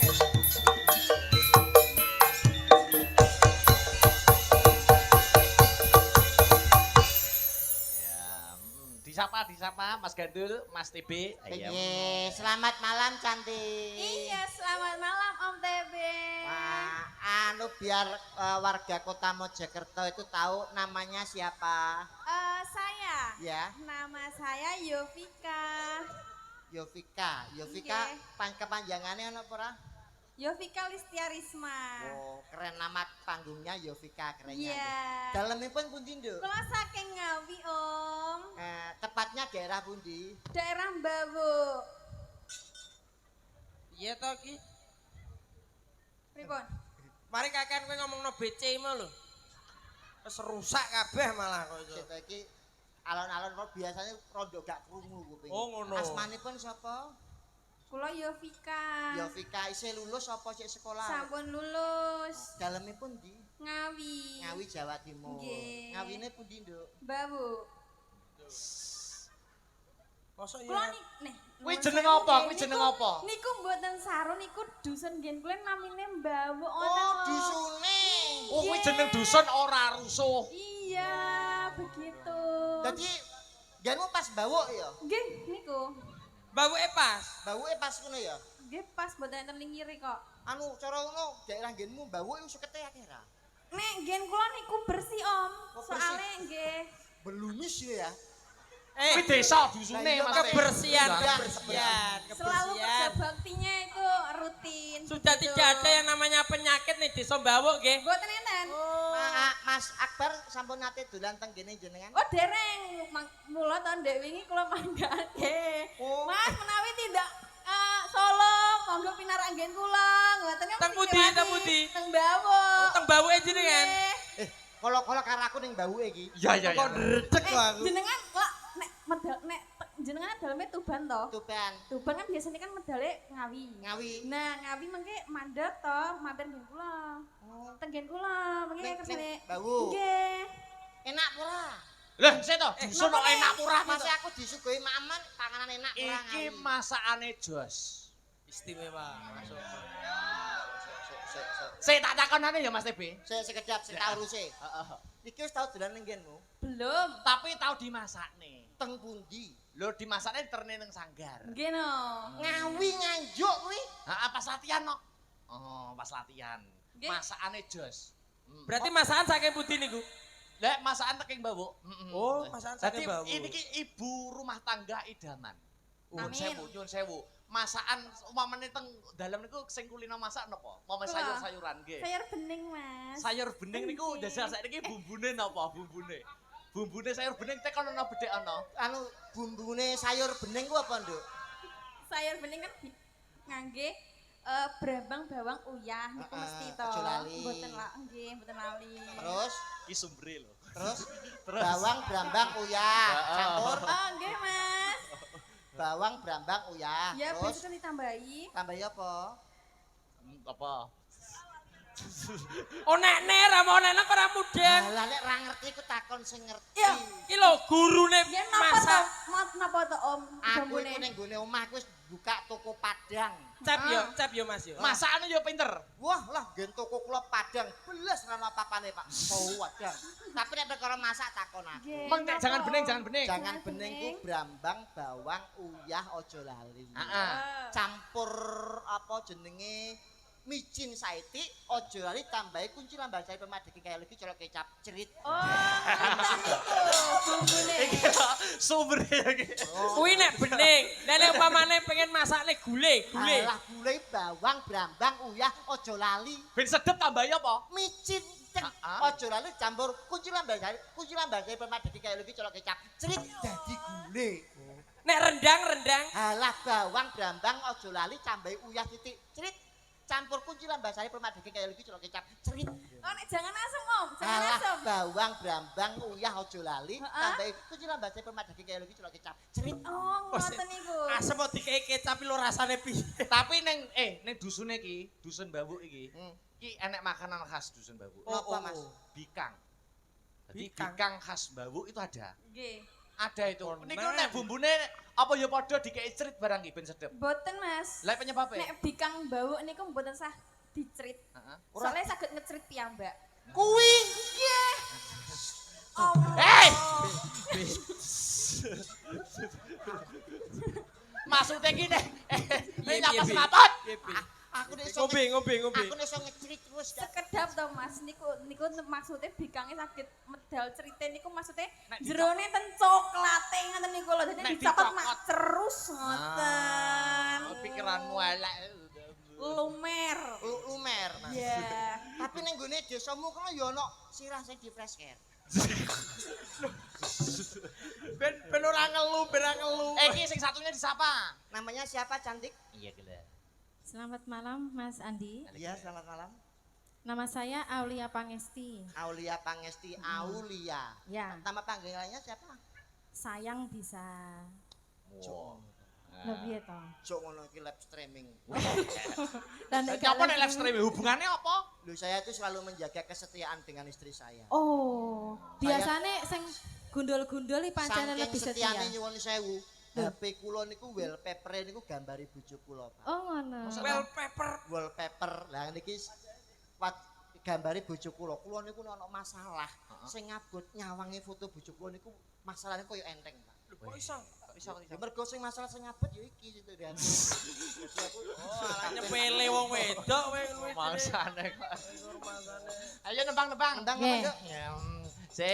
disapa Mas Gandul, Mas TB. Ayo. Iya, selamat malam cantik. Iya, selamat malam Om TB. Wah, biar warga Kota Mojokerto itu tahu namanya siapa. Saya, Ya, nama saya Yovika. Yovika. Iya. Kepanjangannya apa ora? Yovika Listiarisma. Oh, keren nama panggungnya Yovika kerennya. Iya. Dalemipun pundi, Nduk? Kula saking Ngawi, Om. Tepatnya daerah pundi? Daerah Mbabuk. Iya toh ki. Pripun? Mari kakek kowe ngomongno BC mau lho. Wis rusak kabeh malah kok itu. Kita iki alon-alon kok biasanya rondo gak krungu kuping. Oh, ngono. Asmanipun sapa? Kula Yovika. Yovika isih lulus apa sik sekolah? Sampun lulus. Dalemipun ndi? Ngawi. Ngawi Jawa Timur. Nggih. Ngawine pundi, Nduk? Mbabuk. Mosok Kula ya. nih. Kuwi nuwun jeneng sewu, apa? nggih. Kuwi jeneng Niku- apa? Niku mboten saru niku dusun nggih kula namine Mbabuk Oh, ngoten. dusune. Oh, kuwi jeneng dusun ora rusuh. Iya, begitu. Dadi genmu pas bawuk ya? Nggih, niku. Babuke pas. Bawuke pas ngono ya? Nggih pas mboten enten ning ngiri kok. Anu cara ngono daerah genmu bawuk iku sekete akeh ra? Nek ngen kula niku bersih, Om. Oh, bersih. Soale nggih. Belumis ya. Kuwi desa dusune Lah, iya, Mas. Kebersihan, Iya. kebersihan, Selalu kerja kebersihan. baktinya itu rutin. Sudah begitu. tidak ada yang namanya penyakit nih di Sombawuk nggih. Mboten enten. Mas Akbar sampun nate dolan teng kene jenengan? Oh dereng, mula tahun dek wingi kula manggake. Oh. Mas menawi tidak Solo, monggo pinarak nggen kula. Ngoten kan Teng mesti pundi, kiwani. teng pundi? Teng Bawuk. Teng Bawuke jenengan. Nggih. Kalau karo aku ning bawuke iki. Iya. Kok ndredeg kok aku. Jenengan kok nek medal nek jenengan daleme Tuban to. Tuban, Tuban kan biasanya kan medale Ngawi. Ngawi. Nah, Ngawi mengke mandek to, mampir nggen kula. Oh, Teng nggen kula, mengke Ning- kersane. ning Bawuk. Nggih. enak ora? Lah, sik to, dusun kok napa, enak murah Mas Mas. aku disuguhi maman panganan enak ora Iki Ngawi. masakane jos. Istimewa. Sik tak takonane ya Mas TB. Sik sekejap sik tak urusi. Iki wis tau dolan ning nggenmu? Belum. Tapi tau dimasakne. Teng pundi? Lho dimasakne terne ning sanggar. Nggih no. Ngawi Nganjuk kuwi. Heeh, pas latihan no. Oh, pas latihan. Nggih. Masakane jos. Berarti masakan saking pundi niku? Lah masakan teking Bawuk. Oh, masakan saking Bawuk. Ini ki ibu rumah tangga idaman. Nyun Amin. sewu. Masakan umpamane teng dalem niku sing kulino masak napa? Umpama Kula. sayur-sayuran nggih. Sayur bening, Mas. Sayur bening niku Nggih. dasar saiki bumbune napa bumbune? Bumbune sayur bening tek ana bedhek ana. Anu bumbune sayur bening ku apa, Nduk? Sayur bening kan ngangge brambang bawang uyah niku Heeh, mesti to. aja lali. Mboten lah, nggih, mboten lali. Terus Ki sumbere lho. terus bawang brambang uyah campur Oh, nggih, Mas. bawang brambang uyah. Ya, Terus besok ditambahi. tambahi apa? Apa? Oh nek ra mau nek ora mudeng. Lah nek ra ngerti ku takon sing ngerti. Iya. Iki lho gurune Ya napa to? masak. Napa to, Om? Aku Bambune. iku ning gone omahku wis buka toko Padang. Cep yo Mas yo. Masakane yo pinter. Wah lah gen toko kula Padang belas ra ono apa-apane, Pak. Oh, Padang. Tapi nek perkara masak takon aku. Nggih, Meng nek napa? jangan bening, jangan bening. Jangan Jangan bening ku bening. brambang, bawang, uyah aja lali. Heeh. Campur apa jenenge micin saiti aja lali tambahi kunci lambar jari pemadeki kaya lagi colok kecap cerit. Oh, ngoten niku bumbune. Iki sumbere iki. Kuwi nek bening. Nek umpamane pengen masakne gule. Alah gulai bawang, brambang, uyah aja lali. Ben sedep tambahi apa? Micin cek Ah. aja lali campur kunci lambar jari pemadeki kaya lagi colok kecap cerit dadi gulai. Nek rendang. Halah bawang brambang aja lali cambai uyah titik cerit. Campur kuncilan bahasane permak daging kaya iki celok kecap cerit. Oh nek jangan asem Om, jangan Halah asem. bawang brambang uyah aja lali Heeh. cambai kuncilan bahasane permak daging kaya iki celok kecap cerit. Oh ngoten niku. Asem kok dikei kecap lo rasane piye? Tapi ning dusune iki, dusun Bawuk iki. Hmm. Iki enek makanan khas dusun Bawuk. Apa, Mas? Bikang. Jadi Bikang. bikang khas Bawuk itu ada. Nggih. Ada itu. Konen. Niku nek bumbune apa ya padha dikei cerit barang iki ben sedep. Boten Mas. Lah penyebabnya? Nek bikang bau niku mboten sah dicrit. Heeh. Soalnya saged ngecrit piyambak. Kuwi Nggih. Allah. Hei! Maksudnya gini, ini apa semapot? aku nek iso Ngombe. aku nek iso ngecerit terus gak Sekedap to Mas, niku maksudnya bikangnya saged medal cerite niku maksudnya Nek jerone ten coklate ngoten niku lho. Dadi Nek dicokot dicokot. mak terus ngoten. Oh, pikiranmu elek. Lumer. lumer. Mas. Ya. Tapi ning gone desamu kono ya ono sirah sing di fresh care. Ben ora ngelu. Iki sing satunya disapa? Namanya siapa cantik? Iya gila. Selamat malam Mas Andi. Iya, selamat malam. Nama saya Aulia Pangesti. Aulia Pangesti Aulia. Ya, Nama panggilannya siapa? sayang bisa Wow. lebih to. Jok ngono iki live streaming. Dan Jadi apa nek live streaming hubungannya apa? Loh, saya itu selalu menjaga kesetiaan dengan istri saya. Oh, biasanya sing gundul-gundul iki pancene Saking lebih setiane setia. nyuwun sewu. HP kula niku wallpaper niku gambari bojo kula, Pak. Oh, ngono. Wallpaper. Wallpaper. Lah niki gambari bojo kula. Kula niku nek ono masalah, sing ngabot nyawangi foto bojo kula niku masalahnya koyo enteng, Pak. Lho kok iso? Ya mergo sing masalah sing ngabot ya iki situ dia. Jadi aku Nyepele wong wedok kowe Mangsane kok. Ayo nembang-nembang. Ndang Nggih. apa Ya, se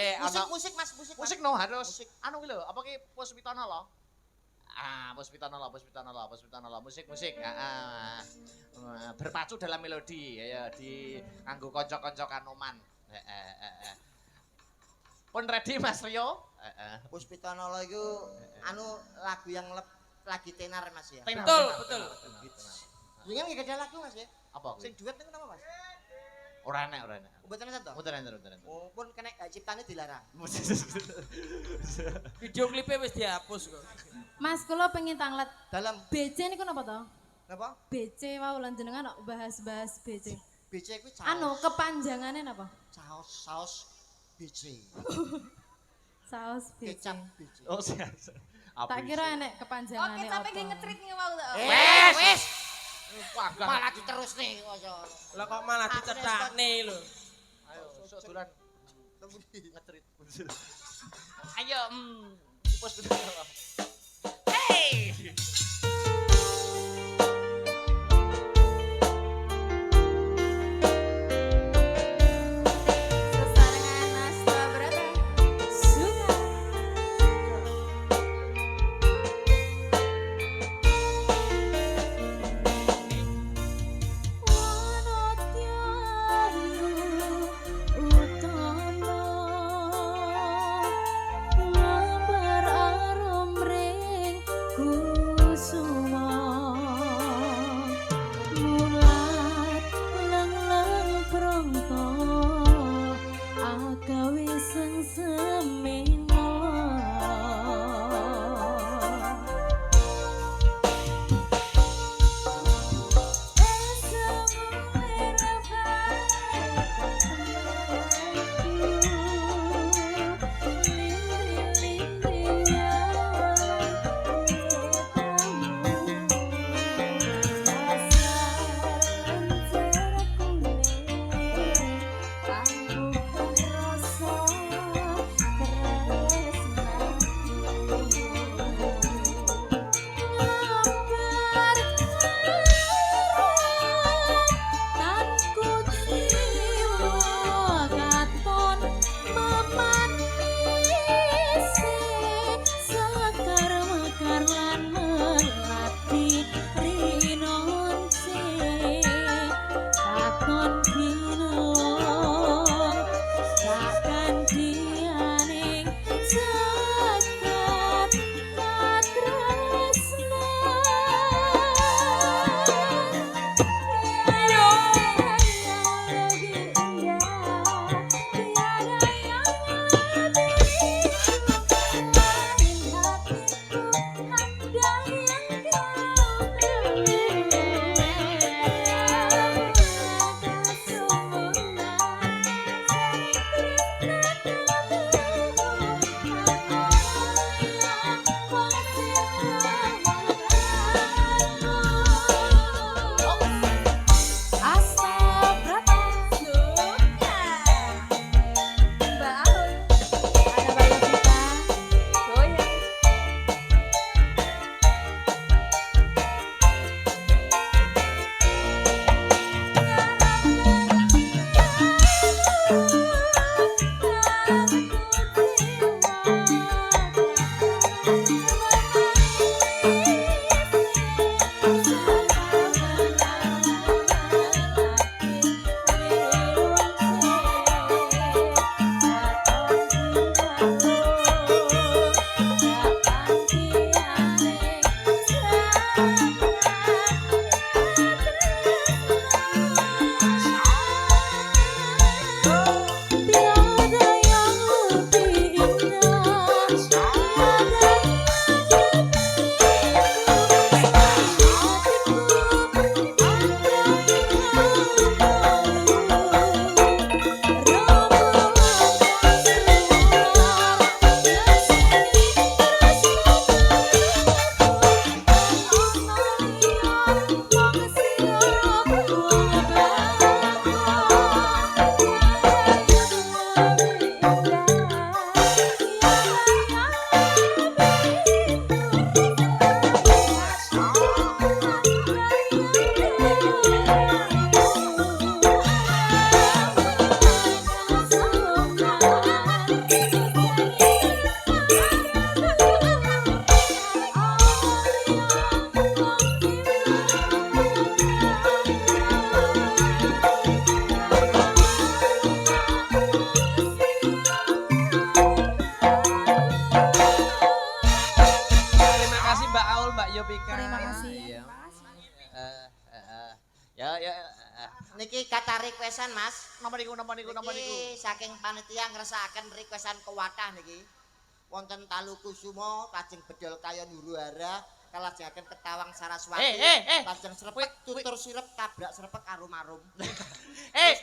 Musik Mas, musik. musik no harus anu ki lho, apa ki Puspitono lho? Puspitono lho, musik. Berpacu dalam melodi ya di nganggo kanca-kanca kanoman. Pun ready Mas Rio? Puspitono iku anu lagu yang lagi tenar Mas ya. Betul. Ini kan gak ada lagu Mas ya. Apa Sing kuwi? duet niku napa Mas? Ora enek. Mboten satu. Muter. Oh, pun kena ciptane dilarang. Video klipnya wis dihapus kok. Mas kula pengen tanglet Dalam BC niku napa to? napa? BC wau lan jenengan kok bahas-bahas BC. BC kuwi Anu kepanjangannya napa? saus BC. Saus BC. Kecap BC. Oh, siap. Tak kira enek Oke, kepanjangannya tapi apa. nggih ngecrit nih wau to. Wes. Pagah. Malah diterus nih. Lah kok malah dicethakne lho. Ayo, sok dolan Tunggu di. ngetrit. Ayo, Puspitono. Hey! Sesarengan nasta berata. Suka. Utama lambar arom ring Niki kata requestan Mas. Napa niku? Niki saking panitia ngresakaken requestan kewathah niki. Wonten Talu Kusuma lajeng bedol kayon Huruhara kalajengaken Ketawang Saraswati. Lajeng srepek tutur sirep tabrak srepek arum-arum.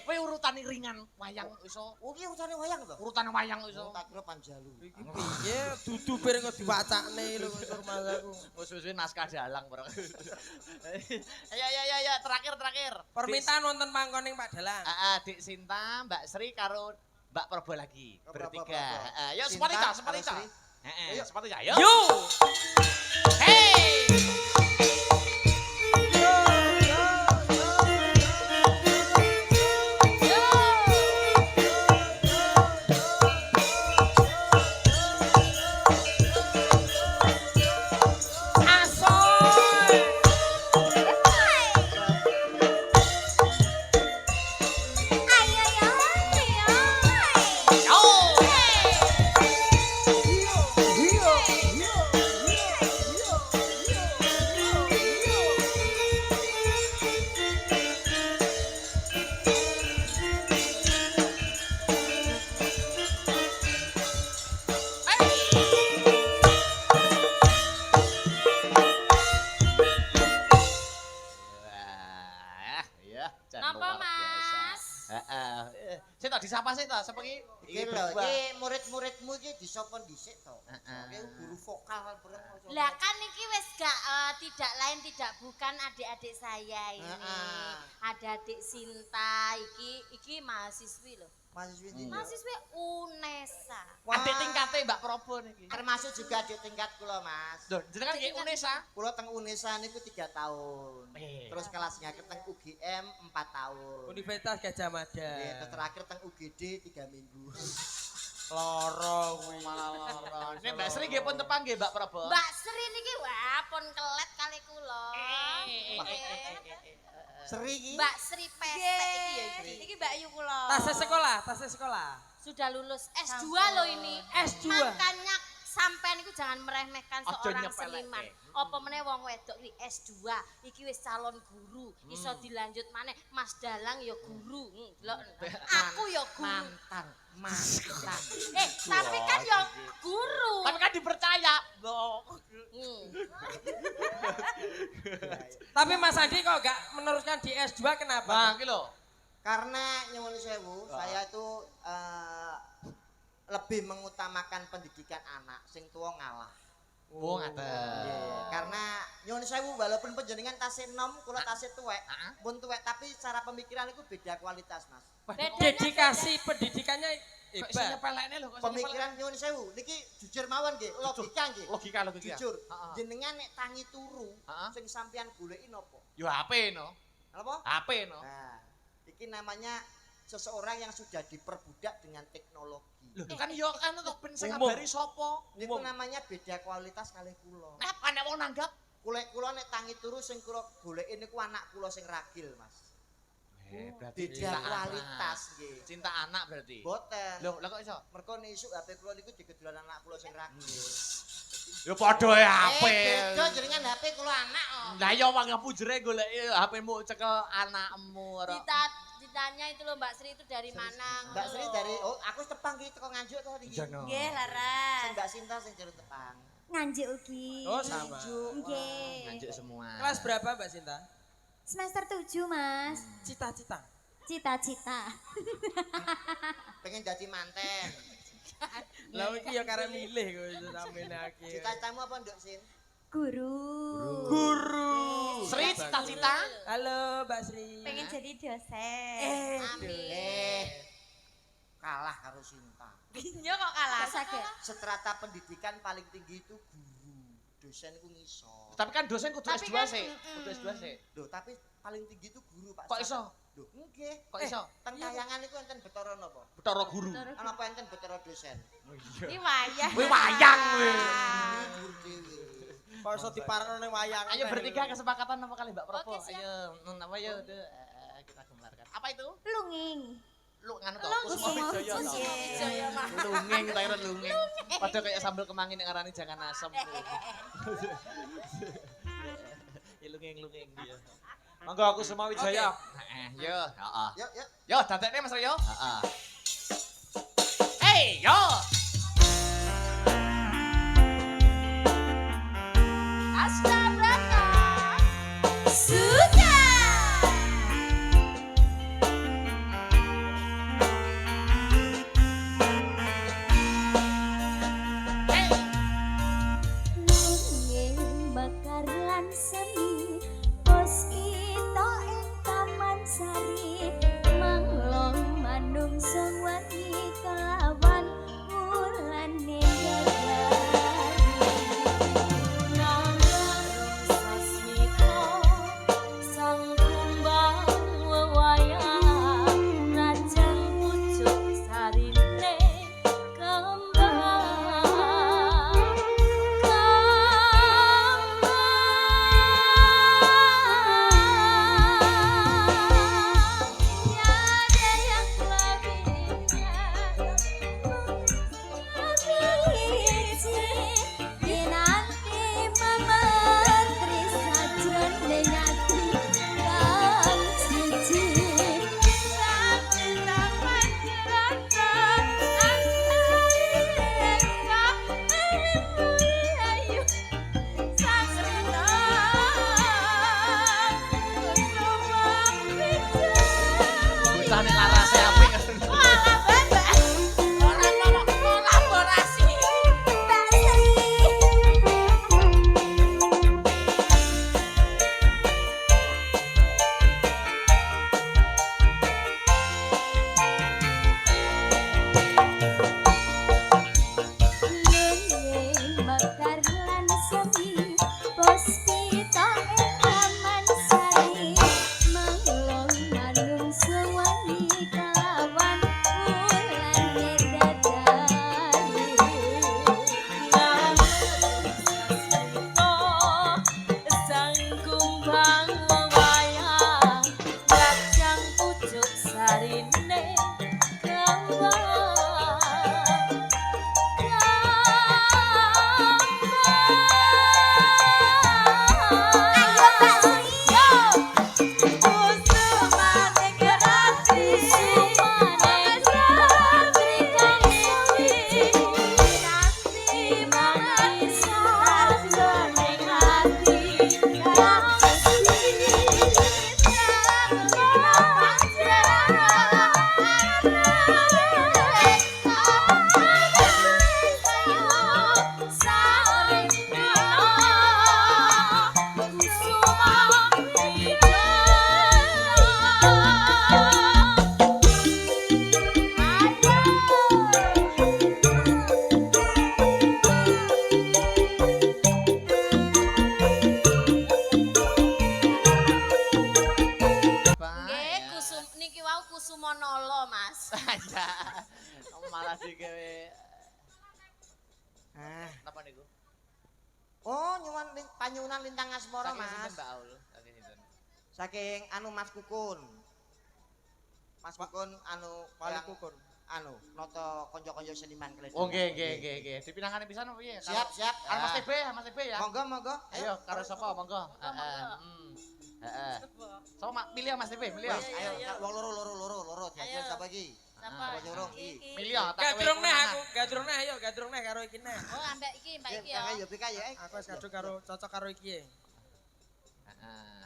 Kowe urutane ringan wayang iso. Oh iki urutane wayang to? Urutane wayang iso. Tak kira Panjalu. Iki piye dudu bir kok diwacakne lho Mas aku. Wis naskah dalang, Bro. Ya, terakhir. Permintaan wonten mangkoning Pak Dalang. Dik Sinta, Mbak Sri karo Mbak Probo lagi. Bertiga. Probo. Yuk Sinta, sepatita. karo Sri. Heeh, sepatita. Yuk. Yo. Hey! Napa, Mas? Sik tak disapa sik ta, sapa iki? Iki lho, iki murid-muridmu iki disapa dhisik to? Iki guru vokal bareng. Lah kan iki wis gak tidak lain tidak bukan adik-adik saya ini. Ada adik Sinta, iki mahasiswi loh. Mahasiswi ndi? Mahasiswi UNESA. Adik tingkate Mbak Probo niki. Termasuk juga adik tingkat kula, Mas. Lho, jenengan nggih Unesa? Kula teng Unesa niku 3 tahun. Terus kelasnya teng UGM 4 tahun. Universitas Gajah Mada. Nggih, terus terakhir teng UGD 3 minggu. Loro kuwi. Nek Mbak Sri nggih pun tepang nggih Mbak Probo. Mbak Sri niki wah pun kelet kali kula. Seri iki. Mbak Sri pesek iki ya iki. Iki Mbak Yu kula. Tas sekolah. Sudah lulus S2 loh ini. S2. Makanya sampean iku jangan meremehkan Ojo seorang nyepeleke. seniman. Apa meneh wong wedok iki S2, iki wis calon guru, iso dilanjut maneh Mas Dalang ya guru. Delok. Aku ya guru. Mantan. Tapi kan ya guru. Tapi kan dipercaya. Tapi Mas Andi kok gak meneruskan di S2 kenapa? Nah, iki lho. Karena nyuwun sewu, saya itu lebih mengutamakan pendidikan anak, sing tua ngalah. Oh, ngaten. Karena nyuwun sewu walaupun panjenengan tasih enom, kula tasih tuwek, pun tuwek tapi cara pemikiran itu beda kualitas, Mas. Dedikasi pendidikannya Kok iso hebat. nyepelekne lho, kok iso Pemikiran nyuwun sewu, niki jujur mawon nggih, logika nggih. Logika. Jujur, Heeh. jenengan nek tangi turu, Heeh. sing sampeyan goleki napa? Yo HP no. Apa? HP no. Nah, iki namanya seseorang yang sudah diperbudak dengan teknologi. Loh, kan yo kan untuk ben sing Umum. ngabari sapa? Niku namanya beda kualitas kalih kula. Apa nek wong nanggap? Kula nek tangi turu sing kula goleki niku anak kula sing ragil, Mas. Berarti Beda kualitas nggih. Cinta anak berarti. Boten. Loh, lah kok iso? Mergo nek isuk HP kula niku digedolan anak kula sing ragil. Yo padha ya HP. Beda jenengan HP kula anak kok. Lah yo wong pujere goleki HP-mu cekel anakmu ora. Ditanya itu loh Mbak Sri itu dari mana? Mbak Sri dari aku tepang iki teko Nganjuk to iki. Iya, no. Nggih, laras. Mbak Sinta sing jero tepang. Nganjuk ugi. Oh, sama. Nggih. Lanjut semua. Kelas berapa Mbak Sinta? Semester 7, Mas. Cita-cita. Cita-cita. Pengen dadi manten. Lah iki ya karek milih kok iso sampeyan iki. Cita-citamu apa, Nduk Sin? Guru. Sri cita-cita? Halo Mbak Sri. Pengen jadi dosen. Amin. Kalah karo Sinta. Yo kok kalah. Strata pendidikan paling tinggi itu guru. Dosen ku ngisor. Tapi kan dosen kudu Tapi S2 kan, sih. Kudu S2 sih. Loh, tapi paling tinggi itu guru, Pak. Kok iso? Loh, nggih. Kok iso? Teng tayangan iku enten Betara napa? Betara guru. Ana apa enten Betara dosen? Iki wayah. Wih wayang wih. Guru dhewe. Kok iso diparano ning wayang. Ayo bertiga kesepakatan apa kali Mbak Propo? Oke, siap. Ayo, apa ya kita gelarkan. Apa itu? Lunging. Lu nganu to, Kusuma Wijaya to. Wijaya mah. Lunging, tayron lunging. Padha kayak sambal kemangi nek ngarani jangan asem. Ya lunging dia. Monggo aku Suma Wijaya. Yo, heeh. Yuk, yuk. Yo, dadekne Mas Ryo. Heeh. Hey, yo. Astaga. Suka. Nanging bakar lan semi bos kita ing taman sari manglong manungsa wangi kelawan mulane gagari nanging sasmita sang kumbang wewayang rajang pucuk sarine kembang Bocah nek larase apik. Kolaborasi. Bakar lan semi bos kita ing taman sari manglong manungsa wangi kelawan ulane dadari sang kumbang wayang rajang pucuk sarine kembang Nggih, kusum niki wau kusumanala, Mas. Ya. Kamu malah digawe Ah. napa niku? Oh, nyuwun panyuwunan lintang asmara, Saking sinten, Mas. Mbak Aul? Saking sinten? Saking anu Mas Kukun. Mas Kukun anu Wali yang- Kukun. Anu, noto konco-konco seniman kalian. Oh, nggih. Dipinangane pisan apa piye? Siap, siap. Karo Mas TB, Mas TB ya. Monggo, monggo. Ayo, karo sapa monggo? Heeh. Heeh. Sapa milih Mas TB, milih. Wis, ayo, wong loro. Jajal sapa iki? Sapa? Apa nyurung Iki. iki? Milih tak Gadrung neh aku, gadrung neh ayo, gadrung neh karo iki neh. Oh, ambek iki, Mbak iki ya. Ayo, pika ya. Aku wis kadung karo cocok karo iki. Heeh.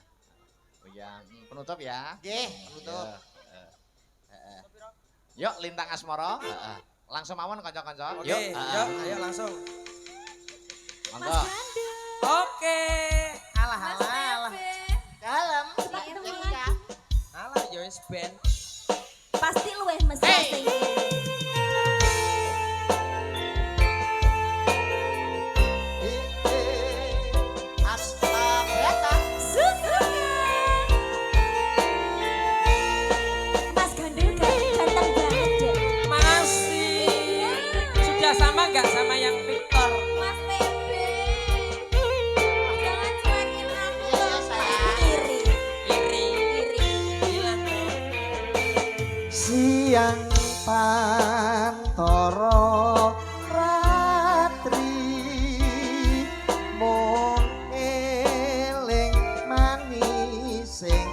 Oh ya, penutup ya. Nggih, penutup. Heeh. Yuk lintang asmara. Heeh. Langsung mawon kanca-kanca. Oke, Yuk. yuk, ayo langsung. Monggo. Oke. Alah, alah. Dalam. Alah, yo wis ben. Pasti luwih mesra Hey. sing Astaga. Mas Gandul ganteng banget deh. Masih. Sudah sama nggak sama yang Victor? Mas Bebe. Jangan cuekin aku Iya, dong, sayang. Iri. Iri. Iri. Bilang. Siang pantoro ratri mung eling manis sing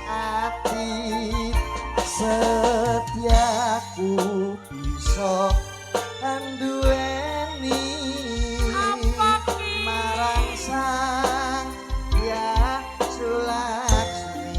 setiaku bisa anduweni marang sang ya Sulaksmi.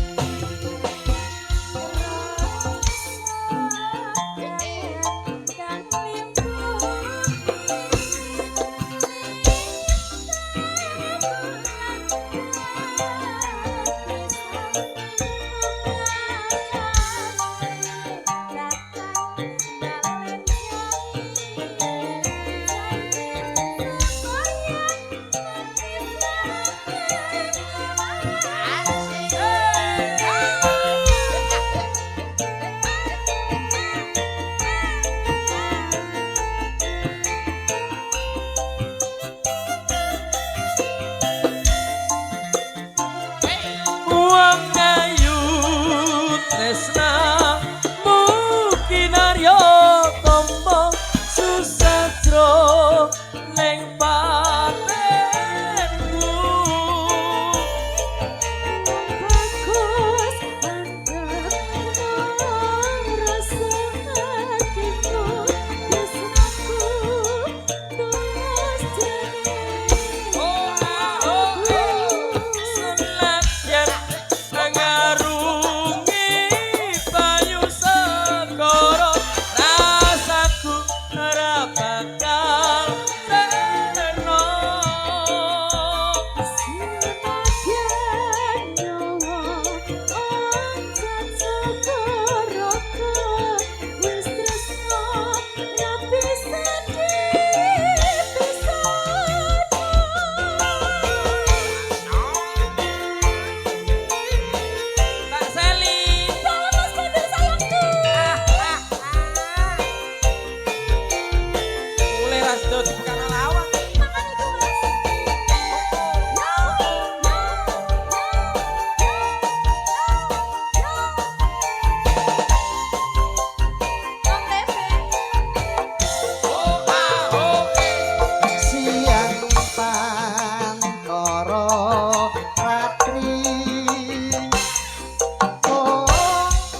Wong ayu tresna mungkin arya tampa susatro ning patenmu. Bagus andap rasa hatiku tresnaku tulus Senadyan ngarungi banyu segara rasaku ora bakal terno. Mbak Seli. Mulai ras do dibuka lawang. Siang pantara ratri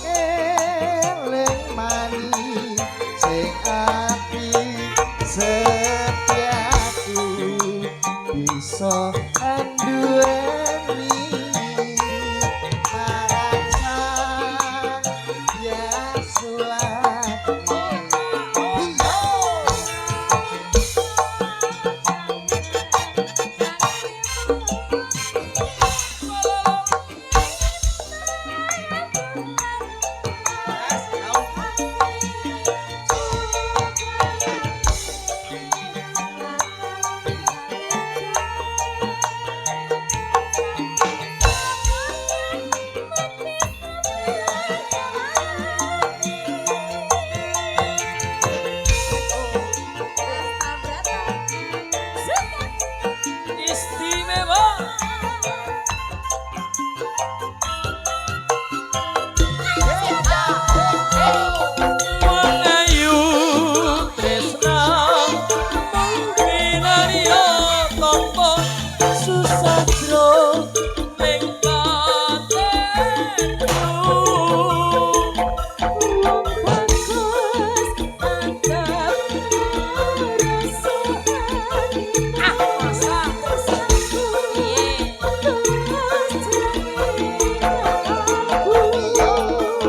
eling mani sing ati setiaku bisa anduweni marang sang ya Sulaksmi. Istimewa. Wong ayu tresna mungkin arya tampa susatro ning patenmu.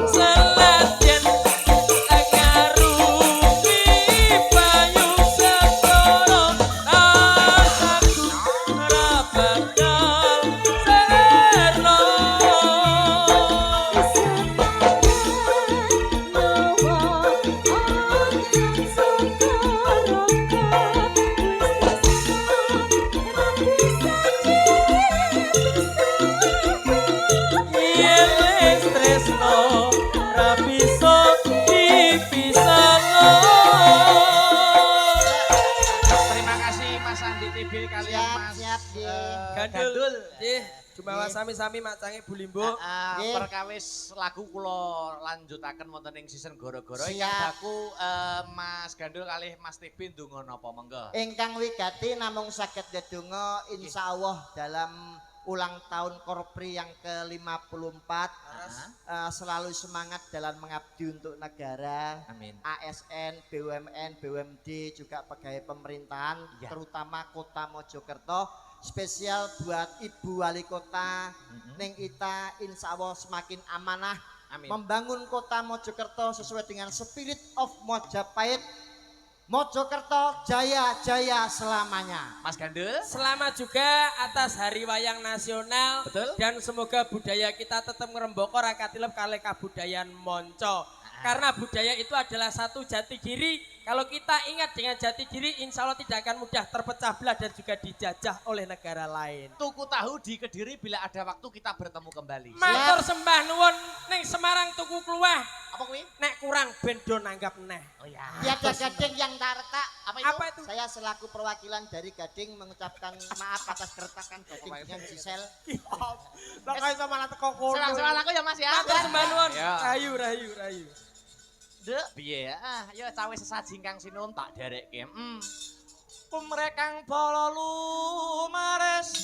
Senadyan ngarungi banyu segara rasaku ora bakal terno. Yen wis tresno ra bisa dipisahno. Terima kasih Mas Andi TB kalian Siap, Mas siap, Nggih. Gandul. Nggih, jumawa sami-sami macange Bulimbo. Nggih. Perkawis lagu kula lanjutaken wonten ing season goro-goro Siap. ingkang daku Mas Gandul kalih Mas TB ndonga napa monggo. Ingkang wigati namung saged ndedonga insyaallah dalam ulang tahun Korpri yang ke-54. Selalu semangat dalam mengabdi untuk negara. Amin. ASN, BUMN, BUMD, juga pegawai pemerintahan, Ya. terutama Kota Mojokerto. Spesial buat Ibu Wali Kota Neng Ita, insya Allah semakin amanah Amin. membangun Kota Mojokerto sesuai dengan spirit of Mojapahit. Mojokerto jaya-jaya selamanya. Mas Gandul. Selamat juga atas Hari Wayang Nasional. Betul. Dan semoga budaya kita tetap ngerembaka rakatilep kalih kabudayan monco. Karena budaya itu adalah satu jati diri. Kalau kita ingat dengan jati diri, insya Allah tidak akan mudah terpecah belah dan juga dijajah oleh negara lain. Tuku tahu di Kediri bila ada waktu kita bertemu kembali. Matur sembah nuwun ning Semarang tuku kluwah. Apa kuwi? Nek kurang ben do nanggap neh. Oh ya. Tiada Gading yang tarta. Apa itu? Apa itu? Saya selaku perwakilan dari Gading mengucapkan maaf atas keretakan Gading dengan Gisel. Lah kaya sama malah teko kono. Selang-selang aku ya Mas ya. Matur sembah nuwun. Ya. Rayu rayu rayu. Dek, piye ya? Ayo cawe sesaji kang sinun tak derekke. Pemrekang bololu mares.